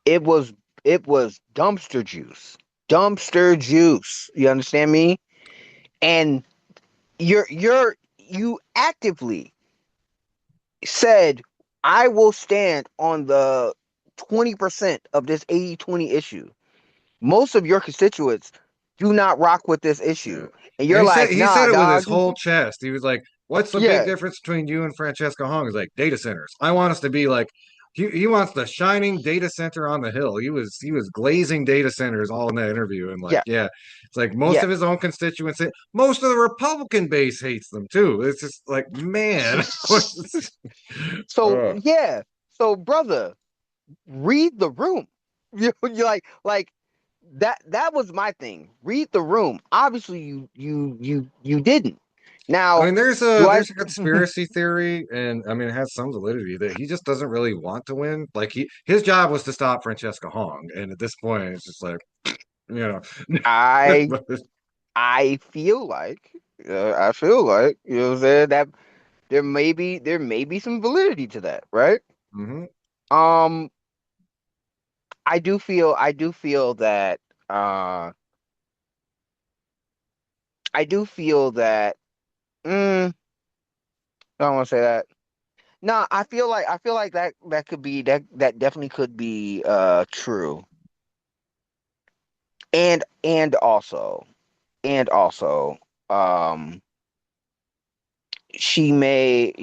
it was it was dumpster juice. Dumpster juice. You understand me? And you actively said, I will stand on the 20% of this 80-20 issue. Most of your constituents do not rock with this Yeah. issue. And And you're like, he said nah, it with his dog. whole chest. He was like, "What's the big Yeah, difference between you and Francesca Hong?" He's like, "Data centers. I want us to be like he wants the shining data center on the hill." He was glazing data centers all in that interview and like, yeah, yeah, it's like most yeah. of his own constituents, most of the Republican base hates them too. It's just like, man, So uh, yeah. So brother, read the room. You're like that was my thing. Read the room. Obviously you didn't. I Now, mean, do I there's a conspiracy theory, and I mean, it has some validity that he just doesn't really want to win. Like his job was to stop Francesca Hong, and at this point, it's just like, you I know, I feel like you know what I'm saying, that there may be some validity to that, right? hmm Um I do feel that uh I do feel that I don't want to say that. No, I feel like that could be that definitely could be true. And also, and also um she may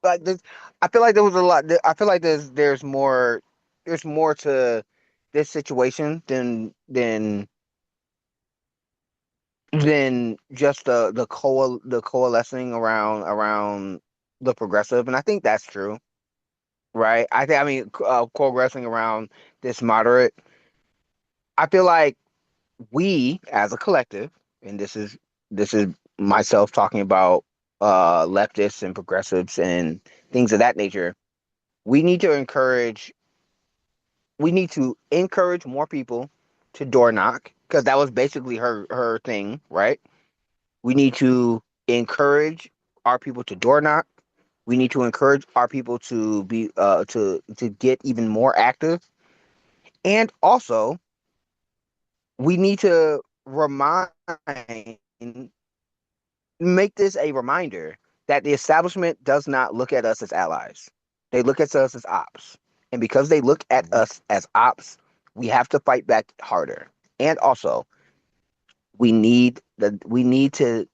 like this. I feel like there was a lot. I feel like there's more to this situation than just the coalescing around the progressive, and I think that's true, right? I mean, coalescing around this moderate. I feel like we as a collective, and this is myself talking about leftists and progressives and things of that nature. We need to encourage we need to encourage more people to door knock, because that was basically her thing, right? We need to encourage our people to door knock. We need to encourage our people to be to get even more active. And also, we need to make this a reminder that the establishment does not look at us as allies. They look at us as ops. And because they look at us as ops, we have to fight back harder. And also, we need to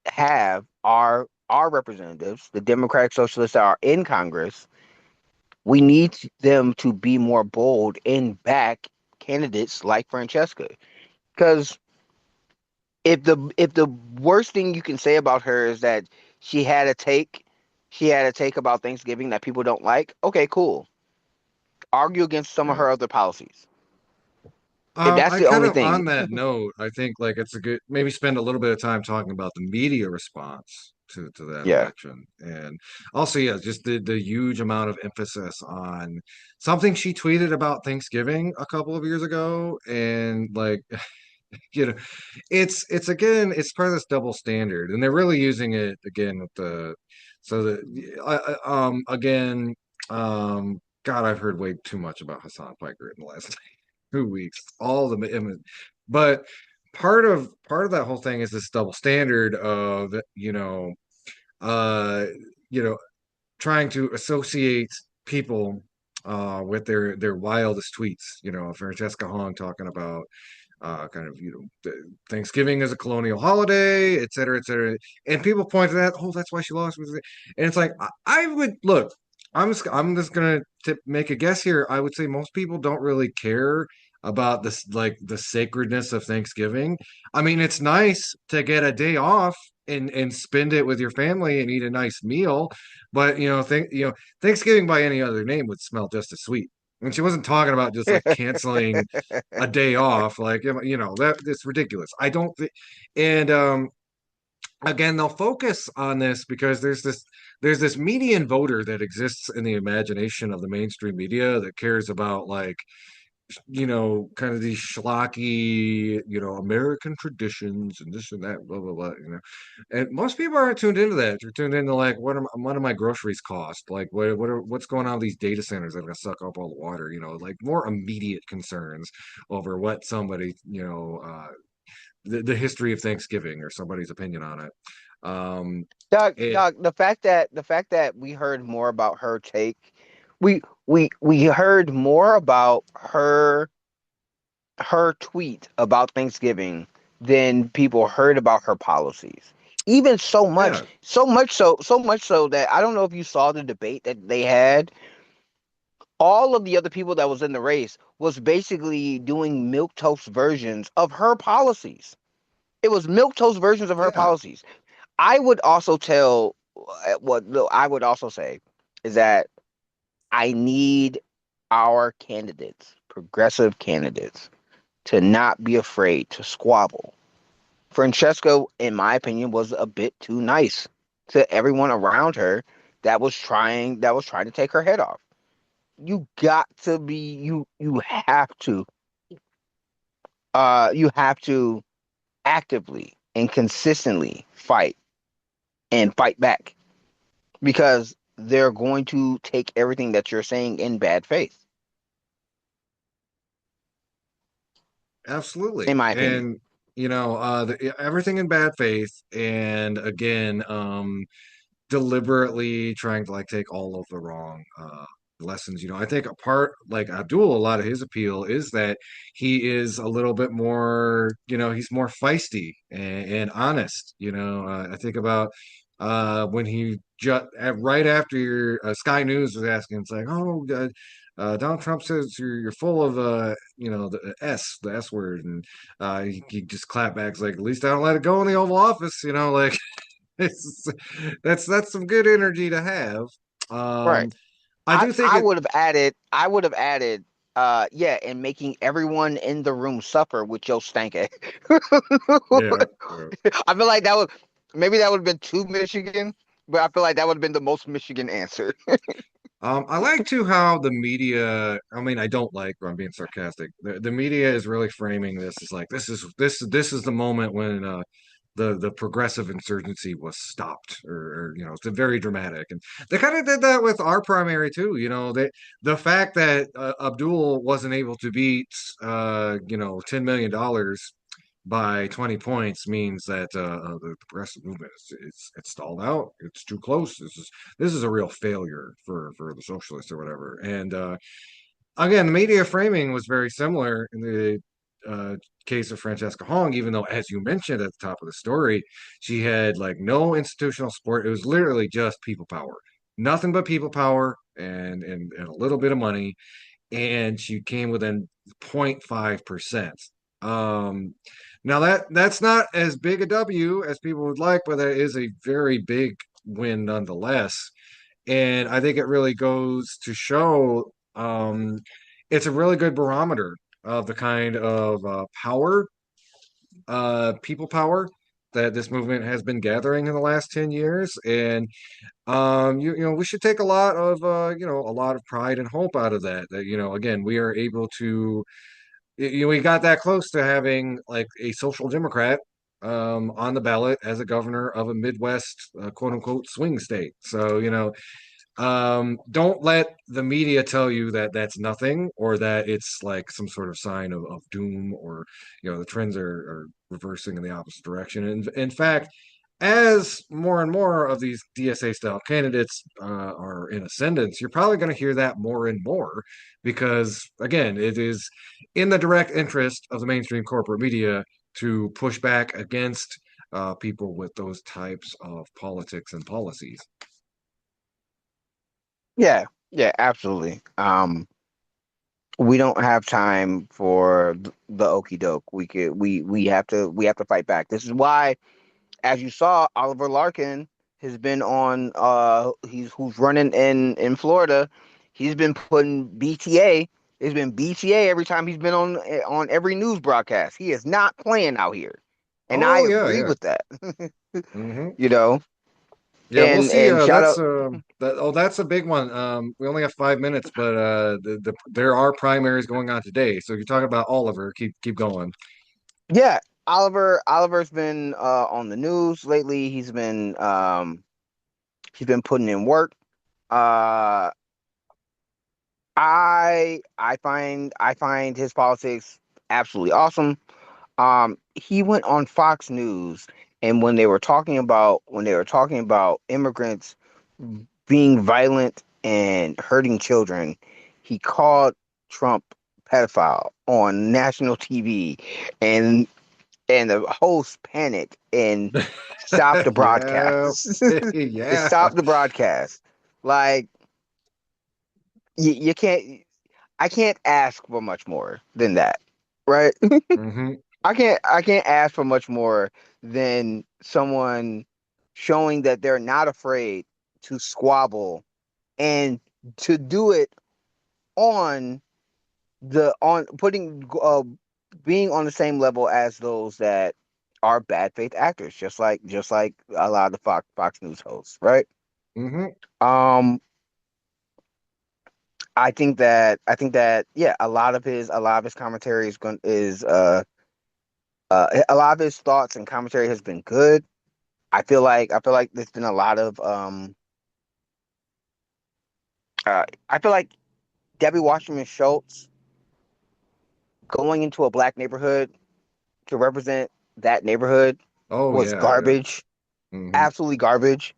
have our representatives, the Democratic Socialists that are in Congress, we need them to be more bold and back candidates like Francesca. Because if the worst thing you can say about her is that she had a take, she had a take about Thanksgiving that people don't like, okay, cool. Argue against some of yeah. her other policies. That's I the kind only of thing. on that note, I think like it's a good maybe spend a little bit of time talking about the media response to that Yeah. election. And also, yeah, just the huge amount of emphasis on something she tweeted about Thanksgiving a couple of years ago. And like, you know, it's again, it's part of this double standard, and they're really using it again with the so the again, God, I've heard way too much about Hassan Piker in the last 2 weeks. All the but part of that whole thing is this double standard of uh you know trying to associate people with their wildest tweets. Francesca Hong talking about kind of Thanksgiving as a colonial holiday, et cetera, et cetera. And people point to that, oh, that's why she lost. And it's like I would look. I'm just gonna make a guess here. I would say most people don't really care about this, like the sacredness of Thanksgiving. I mean, it's nice to get a day off and spend it with your family and eat a nice meal, but Thanksgiving by any other name would smell just as sweet. And she wasn't talking about just like canceling a day off, like that it's ridiculous. I don't think, and again, they'll focus on this because there's this median voter that exists in the imagination of the mainstream media that cares about like kind of these schlocky, American traditions and this and that, blah blah blah. And most people aren't tuned into that. They're tuned into like what do my groceries cost? Like what's going on with these data centers that are gonna suck up all the water? Like more immediate concerns over what somebody, the history of Thanksgiving or somebody's opinion on it. It Doug, the fact that we heard more about her take, we heard more about her tweet about Thanksgiving than people heard about her policies. Even yeah, so much so that I don't know if you saw the debate that they had. All of the other people that was in the race was basically doing milquetoast versions of her policies. It was milquetoast versions of her yeah, policies. I would also tell what no, I would also say is that I need our candidates, progressive candidates, to not be afraid to squabble. Francesco, in my opinion, was a bit too nice to everyone around her that was trying to take her head off. You have to actively and consistently fight back because they're going to take everything that you're saying in bad faith, in absolutely. my opinion. And everything in bad faith, and again, deliberately trying to like take all of the wrong lessons. I think a part like Abdul, a lot of his appeal is that he is a little bit more, he's more feisty and honest. I think about when he just right after Sky News was asking, it's like, oh, Donald Trump says you're full of the S word, and he just clap back like, at least I don't let it go in the Oval Office, like it's, that's some good energy to have. Right. I I do think I it. would have added yeah, and making everyone in the room suffer with your stank ass. Yeah, yeah. I feel like that would have been too Michigan, but I feel like that would have been the most Michigan answer. I like too how the media. I mean, I don't like. I'm being sarcastic. The media is really framing this as like this is the moment when the progressive insurgency was stopped, or it's very dramatic, and they kind of did that with our primary too. The fact that Abdul wasn't able to beat $10 million by 20 points means that the progressive movement it's stalled out. It's too close. This is a real failure for the socialists or whatever. And again, the media framing was very similar in the case of Francesca Hong, even though, as you mentioned at the top of the story, she had like no institutional support. It was literally just people power, nothing but people power and a little bit of money, and she came within 0.5%. Um, Now that's not as big a W as people would like, but that is a very big win nonetheless. And I think it really goes to show it's a really good barometer of the kind of power, people power that this movement has been gathering in the last 10 years. And we should take a lot of a lot of pride and hope out of that. That again, we are able to we got that close to having like a social democrat on the ballot as a governor of a Midwest quote unquote swing state. So don't let the media tell you that that's nothing, or that it's like some sort of sign of doom, or the trends are reversing in the opposite direction. And in fact, as more and more of these DSA style candidates are in ascendance, you're probably going to hear that more and more, because again, it is in the direct interest of the mainstream corporate media to push back against people with those types of politics and policies. Yeah, yeah, absolutely. We don't have time for the okey doke. We have to fight back. This is why, as you saw, Oliver Larkin has been on who's running in Florida. He's been putting BTA. It's been BTA every time he's been on every news broadcast. He is not playing out here. And I Oh yeah, agree yeah. with that. Hmm. You know, Yeah, we'll and see. and shout That's out. that's a big one. We only have 5 minutes, but there are primaries going on today. So if you're talking about Oliver, keep going. Yeah, Oliver's been on the news lately. He's been putting in work. Uh I find his politics absolutely awesome. He went on Fox News, and when they were talking about immigrants being violent and hurting children, he called Trump pedophile on national TV, and the host panicked and stopped the Yeah, broadcast. It yeah. stopped the broadcast. Like you can't. I can't ask for much more than that, right? Hmm. I can't ask for much more than someone showing that they're not afraid to squabble and to do it on the on putting being on the same level as those that are bad faith actors, just like a lot of the Fox News hosts, right? Hmm. Um, I think that yeah, a lot of his commentary a lot of his thoughts and commentary has been good. I feel like there's been a lot of I feel like Debbie Wasserman Schultz going into a black neighborhood to represent that neighborhood Oh was yeah, yeah. garbage, Hmm. absolutely garbage.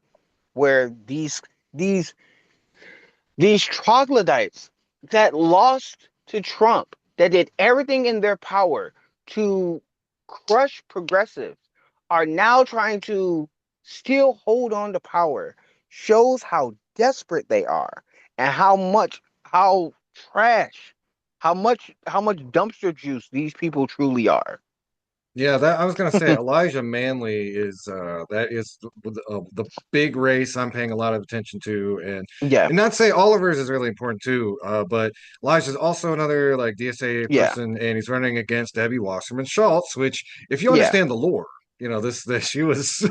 Where these these troglodytes that lost to Trump, that did everything in their power to crush progressives, are now trying to still hold on to power, shows how desperate they are, and how trash, how much dumpster juice these people truly are. Yeah, that I was gonna say Elijah Manley is that is the big race I'm paying a lot of attention to, Yeah, and not say Oliver's is really important too, but Elijah's also another like DSA yeah, person, and he's running against Debbie Wasserman Schultz, which if you yeah. understand the lore, this she was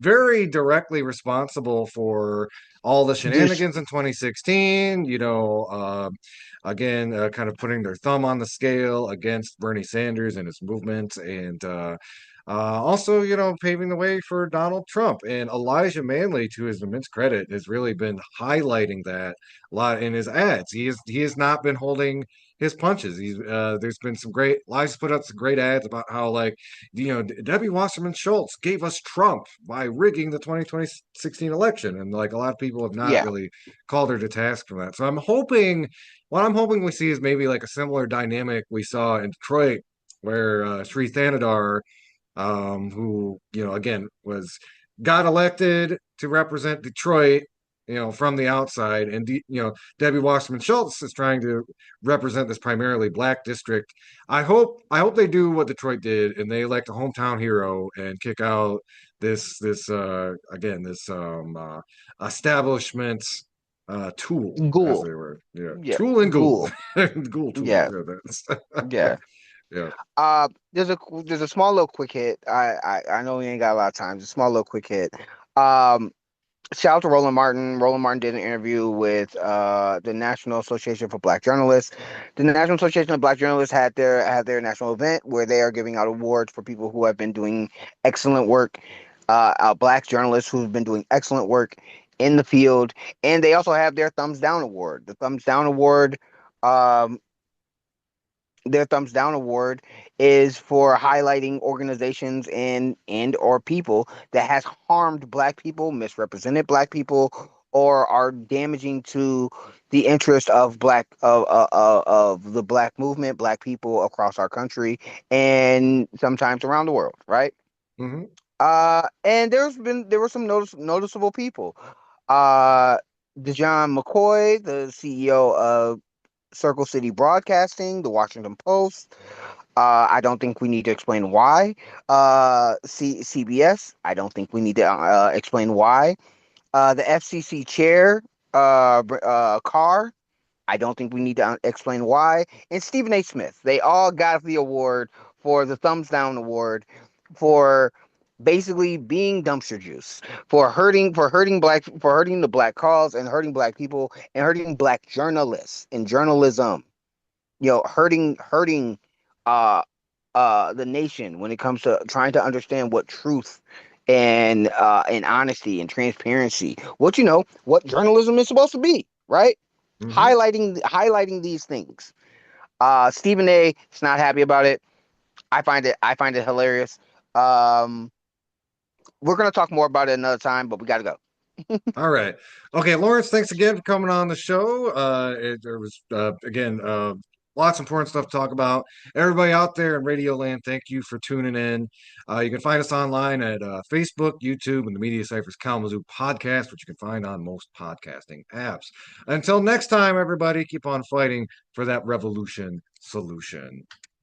very directly responsible for all the This, shenanigans in 2016. Again, kind of putting their thumb on the scale against Bernie Sanders and his movement, and also, paving the way for Donald Trump. And Elijah Manley, to his immense credit, has really been highlighting that a lot in his ads. He has not been holding his punches. There's been some great Elijah's put out some great ads about how like Debbie Wasserman Schultz gave us Trump by rigging the 2016 election, and like a lot of people have not yeah, really called her to task for that. So what I'm hoping we see is maybe like a similar dynamic we saw in Detroit, where Sri Thanadar, who again was got elected to represent Detroit, from the outside, and Debbie Wasserman Schultz is trying to represent this primarily black district. I hope they do what Detroit did, and they elect a hometown hero and kick out this establishment Tool, as Ghoul. they were. Yeah, Yeah, Tool and Ghoul. ghoul. Ghoul Tool. Yeah, Yeah, that's yeah. yeah. There's a small little quick hit. I know we ain't got a lot of time. Just a small little quick hit. Um, Shout out to Roland Martin. Roland Martin did an interview with the National Association for Black Journalists. The National Association of Black Journalists had their national event where they are giving out awards for people who have been doing excellent work, black journalists who've been doing excellent work in the field, and they also have their Thumbs Down Award. The Thumbs Down Award, um, their thumbs down award is for highlighting organizations and or people that has harmed black people, misrepresented black people, or are damaging to the interest of of the black movement, black people across our country and sometimes around the world, right? Hmm. And there were some noticeable people. uh Dejon McCoy, the CEO of Circle City Broadcasting, the Washington Post. I don't think we need to explain why. CBS. I don't think we need to explain why. The FCC chair, Carr. I don't think we need to explain why. And Stephen A. Smith. They all got the award for the thumbs down award for basically being dumpster juice, for hurting the black cause and hurting black people and hurting black journalists and journalism, hurting uh the nation when it comes to trying to understand what truth and honesty and transparency, what journalism is supposed to be, right? Hmm. Highlighting these things. Stephen A is not happy about it. I find it hilarious. Um we're gonna talk more about it another time, but we gotta go. All right. Okay, Lawrence, thanks again for coming on the show. There was again lots of important stuff to talk about. Everybody out there in Radio Land, thank you for tuning in. You can find us online at Facebook, YouTube, and the Media Cyphers Kalamazoo podcast, which you can find on most podcasting apps. Until next time, everybody, keep on fighting for that revolution solution.